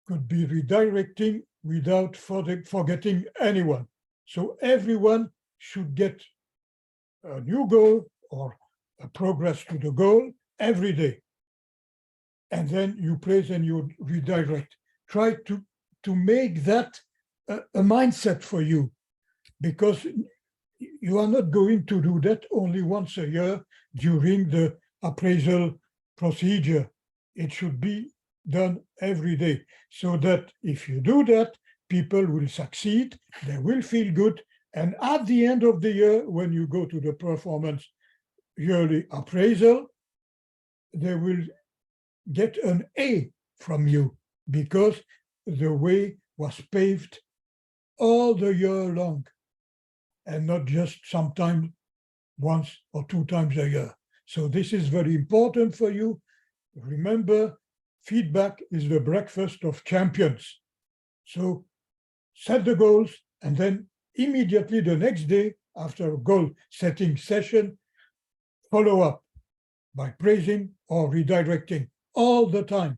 could be redirecting without forgetting anyone. So everyone should get a new goal or a progress to the goal every day. And then you praise and you redirect. Try to make that a mindset for you, because you are not going to do that only once a year during the appraisal procedure. It should be done every day, so that if you do that, people will succeed, they will feel good, and at the end of the year, when you go to the performance yearly appraisal, they will get an A from you, because the way was paved all the year long, and not just sometimes once or 2 times a year. So this is very important for you. Remember, feedback is the breakfast of champions. So set the goals, and then immediately the next day after a goal setting session, follow up by praising or redirecting all the time,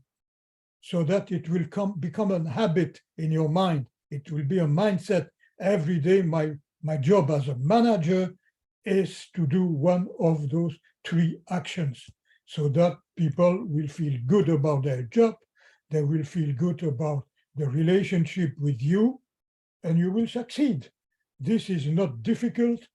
so that it will become a habit in your mind. It will be a mindset every day. My job as a manager is to do one of those 3 actions, so that people will feel good about their job, they will feel good about the relationship with you, and you will succeed. This is not difficult,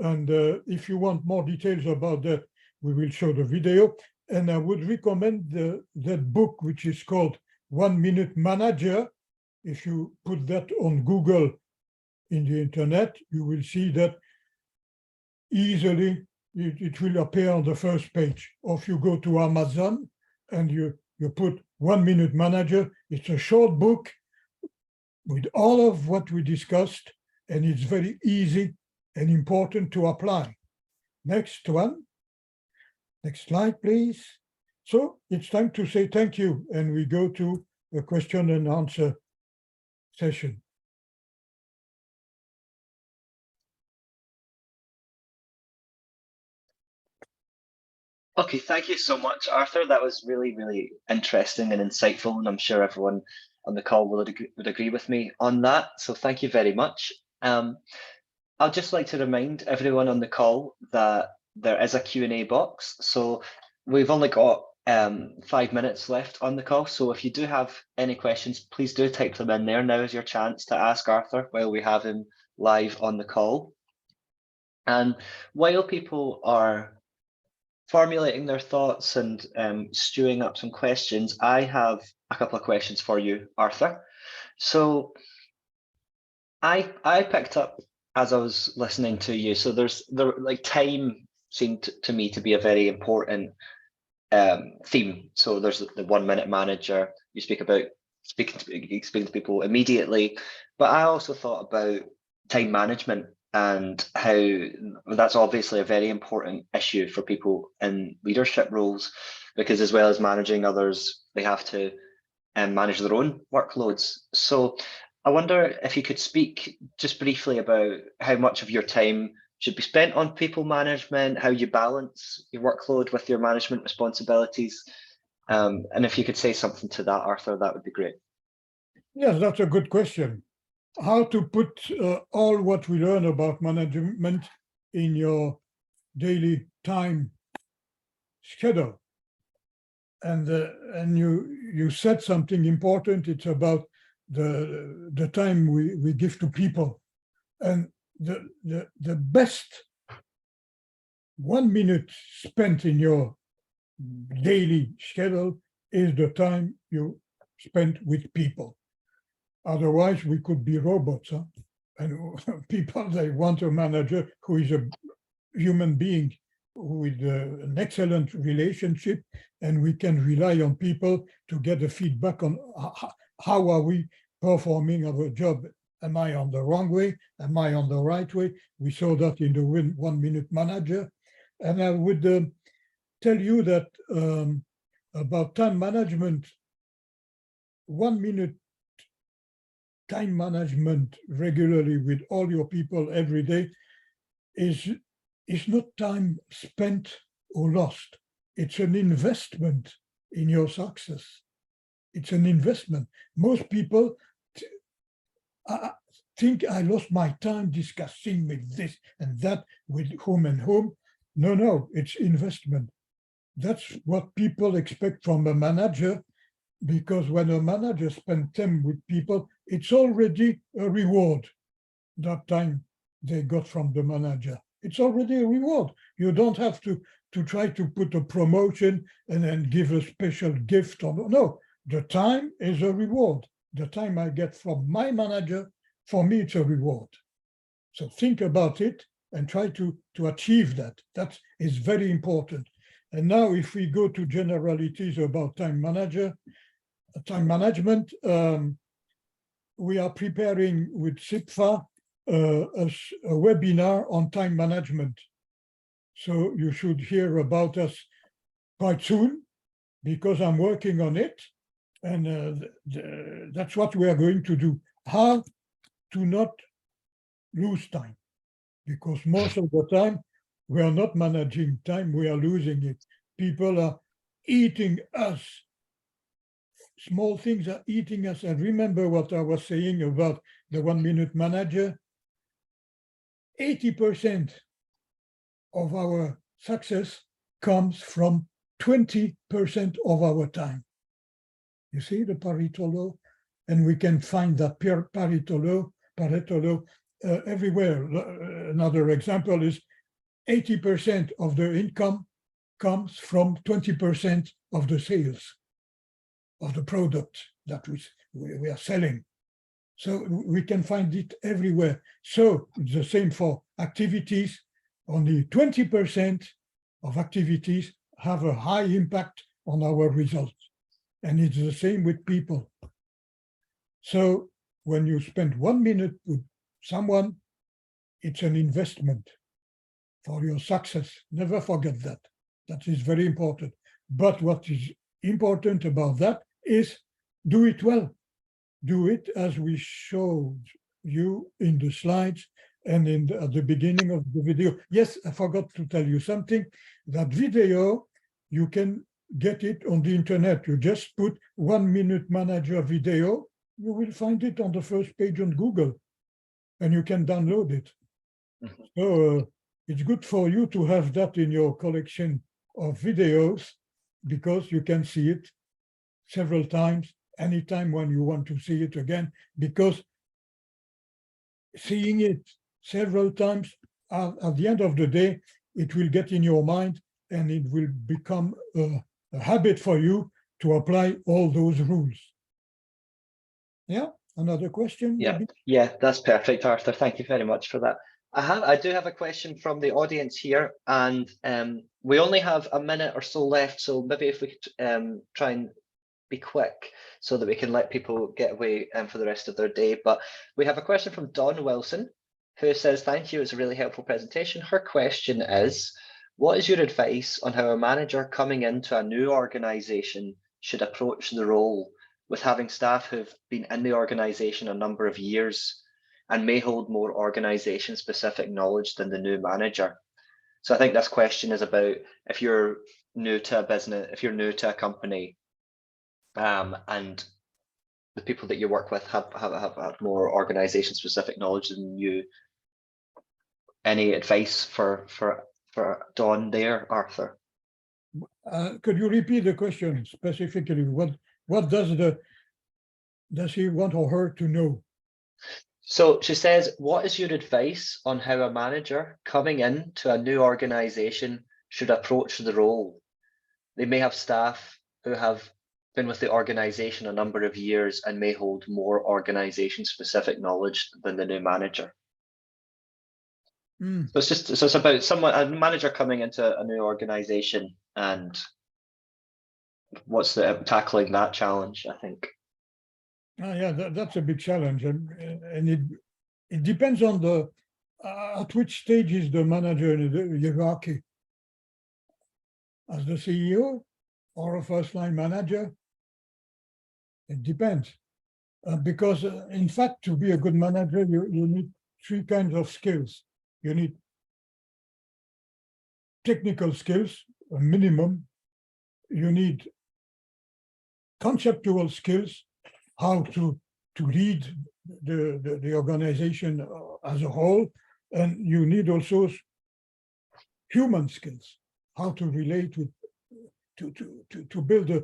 and if you want more details about that, we will show the video. And I would recommend that book, which is called 1 Minute Manager. If you put that on Google in the internet, you will see that easily. It will appear on the first page. Or if you go to Amazon and you put 1 Minute Manager, it's a short book with all of what we discussed, and it's very easy and important to apply. Next one. Next slide, please. So it's time to say thank you, and we go to a question and answer session. Okay, thank you so much, Arthur. That was really, really interesting and insightful, and I'm sure everyone on the call would agree with me on that. So thank you very much. I'd just like to remind everyone on the call that there is a Q&A box. So we've only got 5 minutes left on the call. So if you do have any questions, please do type them in there. Now is your chance to ask Arthur while we have him live on the call. And while people are formulating their thoughts and stewing up some questions, I have a couple of questions for you, Arthur. So I picked up as I was listening to you, so like time seemed to me to be a very important theme. So there's the 1 minute manager, you speak about speaking to people immediately, but I also thought about time management and how that's obviously a very important issue for people in leadership roles, because as well as managing others, they have to manage their own workloads. So I wonder if you could speak just briefly about how much of your time should be spent on people management, how you balance your workload with your management responsibilities. And if you could say something to that, Arthur, that would be great. Yes, that's a good question. How to put all what we learn about management in your daily time schedule. And you said something important. It's about the time we give to people, and the best 1 minute spent in your daily schedule is the time you spent with people. Otherwise, we could be robots, huh? And people, they want a manager who is a human being with an excellent relationship, and we can rely on people to get the feedback on how are we performing our job. Am I on the wrong way? Am I on the right way? We saw that in the 1 minute manager. And I would tell you that about time management, 1 minute time management regularly with all your people every day is not time spent or lost. It's an investment in your success. It's an investment. Most people think I lost my time discussing with this and that, with whom and whom. No, it's investment. That's what people expect from a manager, because when a manager spends time with people, it's already a reward. That time they got from the manager, it's already a reward. You don't have to try to put a promotion and then give a special gift. Or no, the time is a reward. The time I get from my manager, for me, it's a reward. So think about it and try to achieve that. That is very important. And now if we go to generalities about time management, we are preparing with SIPFA a webinar on time management. So you should hear about us quite soon, because I'm working on it. And that's what we are going to do. How to not lose time, because most of the time we are not managing time, we are losing it. People are eating us. Small things are eating us. And remember what I was saying about the 1 minute manager. 80% of our success comes from 20% of our time. You see the Pareto law? And we can find that Pareto law everywhere. Another example is 80% of the income comes from 20% of the sales of the product that we are selling. So we can find it everywhere. So it's the same for activities. Only 20% of activities have a high impact on our results. And it's the same with people. So when you spend 1 minute with someone, it's an investment for your success. Never forget that. That is very important. But what is important about that is do it well. Do it as we showed you in the slides and at the beginning of the video. Yes, I forgot to tell you something. That video, you can get it on the internet. You just put 1 minute manager video. You will find it on the first page on Google, and you can download it. So it's good for you to have that in your collection of videos, because you can see it several times, anytime when you want to see it again, because seeing it several times, at the end of the day, it will get in your mind and it will become a habit for you to apply all those rules. Yeah, another question? Yeah, that's perfect, Arthur. Thank you very much for that. I do have a question from the audience here, and we only have a minute or so left, so maybe if we could try and be quick so that we can let people get away for the rest of their day. But we have a question from Dawn Wilson, who says, thank you, it's a really helpful presentation. Her question is, what is your advice on how a manager coming into a new organization should approach the role, with having staff who've been in the organization a number of years and may hold more organization specific knowledge than the new manager? So I think this question is about if you're new to a business, if you're new to a company, and the people that you work with have more organization specific knowledge than you. Any advice for Dawn there, Arthur? Could you repeat the question specifically? What does he want or her to know? So she says, what is your advice on how a manager coming into a new organization should approach the role? They may have staff who have been with the organization a number of years and may hold more organization specific knowledge than the new manager. So it's about a manager coming into a new organization and what's tackling that challenge, I think. Yeah, that's a big challenge, and it depends on at which stage is the manager in the hierarchy. As the CEO or a first line manager, it depends. because in fact, to be a good manager, you need three kinds of skills. You need technical skills, a minimum. You need conceptual skills, how to lead the organization as a whole, and you need also human skills, how to relate with, to build a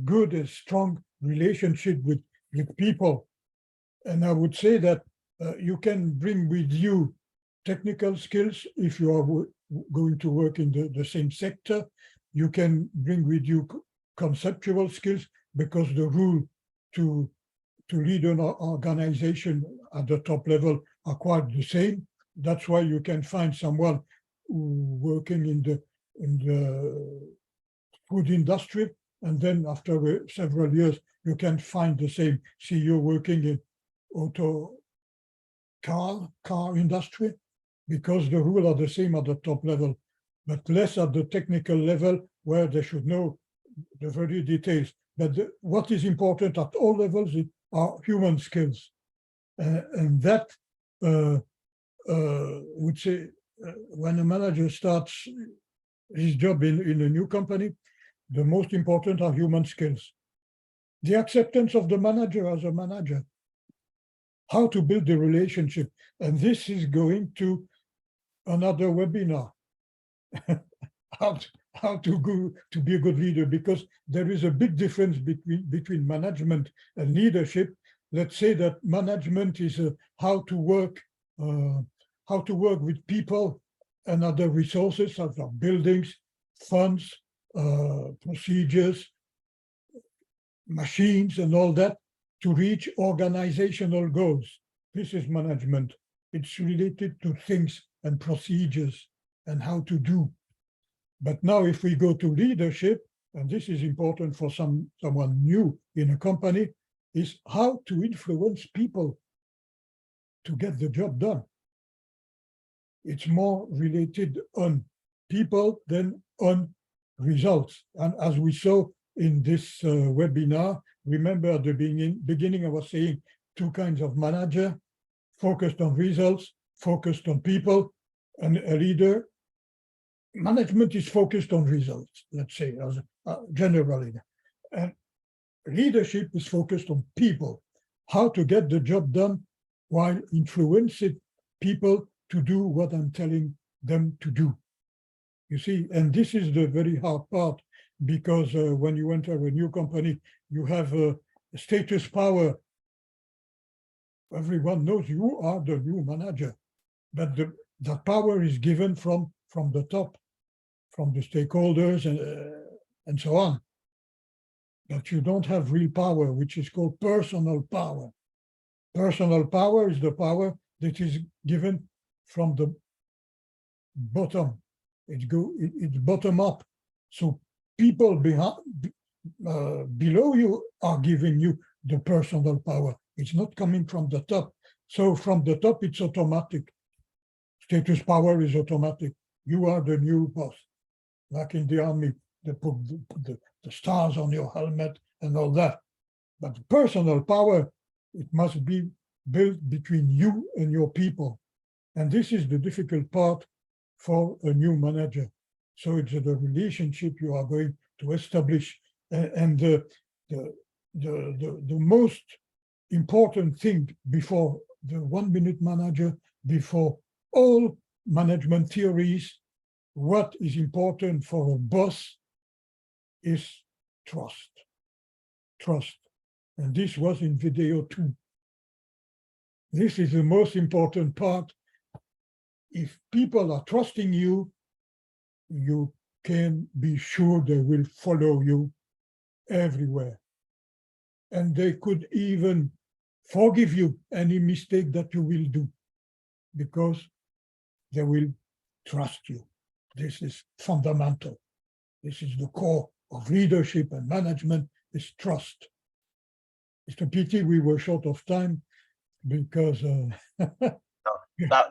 good and strong relationship with people. And I would say that you can bring with you technical skills if you are going to work in the same sector. You can bring with you conceptual skills, because the rule to lead an organization at the top level are quite the same. That's why you can find someone working in the food industry, and then after several years, you can find the same CEO working in car industry, because the rules are the same at the top level, but less at the technical level, where they should know the very details. But what is important at all levels are human skills, and that would say when a manager starts his job in a new company, the most important are human skills. The acceptance of the manager as a manager, how to build the relationship, and this is going to another webinar. How to go to be a good leader, because there is a big difference between management and leadership. Let's say that management is how to work with people and other resources, such as buildings, funds, procedures, machines, and all that, to reach organizational goals. This is management. It's related to things and procedures and how to do. But now if we go to leadership, and this is important for someone new in a company, is how to influence people to get the job done. It's more related on people than on results. And as we saw in this webinar, remember at the beginning I was saying two kinds of manager, focused on results, focused on people, and a leader. Management is focused on results, let's say, generally. And leadership is focused on people, how to get the job done while influencing people to do what I'm telling them to do. You see, and this is the very hard part, because when you enter a new company, you have a status power. Everyone knows you are the new manager, but that power is given from the top, from the stakeholders and so on. But you don't have real power, which is called personal power. Personal power is the power that is given from the bottom. It's bottom up. So people below you are giving you the personal power. It's not coming from the top. So from the top, it's automatic. Status power is automatic. You are the new boss. Like in the army, they put the stars on your helmet and all that. But personal power, it must be built between you and your people. And this is the difficult part for a new manager. So it's the relationship you are going to establish. And the most important thing before the 1 minute manager, before all management theories, what is important for a boss is trust. Trust. And this was in video 2. This is the most important part. If people are trusting you, you can be sure they will follow you everywhere. And they could even forgive you any mistake that you will do, because they will trust you. This is fundamental. This is the core of leadership and management, is trust. It's a pity we were short of time, because That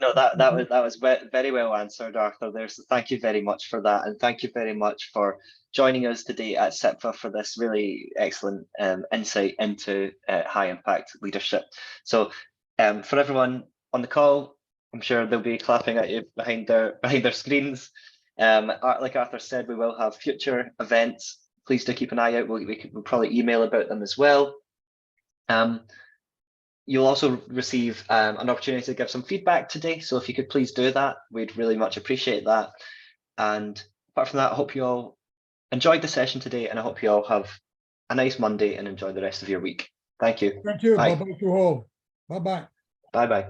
was very well answered, Arthur. Thank you very much for that, and thank you very much for joining us today at SIPFA for this really excellent insight into high impact leadership. So, for everyone on the call, I'm sure they'll be clapping at you behind their screens. Like Arthur said, we will have future events. Please do keep an eye out. We'll probably email about them as well. You'll also receive an opportunity to give some feedback today. So if you could please do that, we'd really much appreciate that. And apart from that, I hope you all enjoyed the session today, and I hope you all have a nice Monday and enjoy the rest of your week. Thank you. Thank you. Bye. Bye-bye to all. Bye-bye. Bye-bye.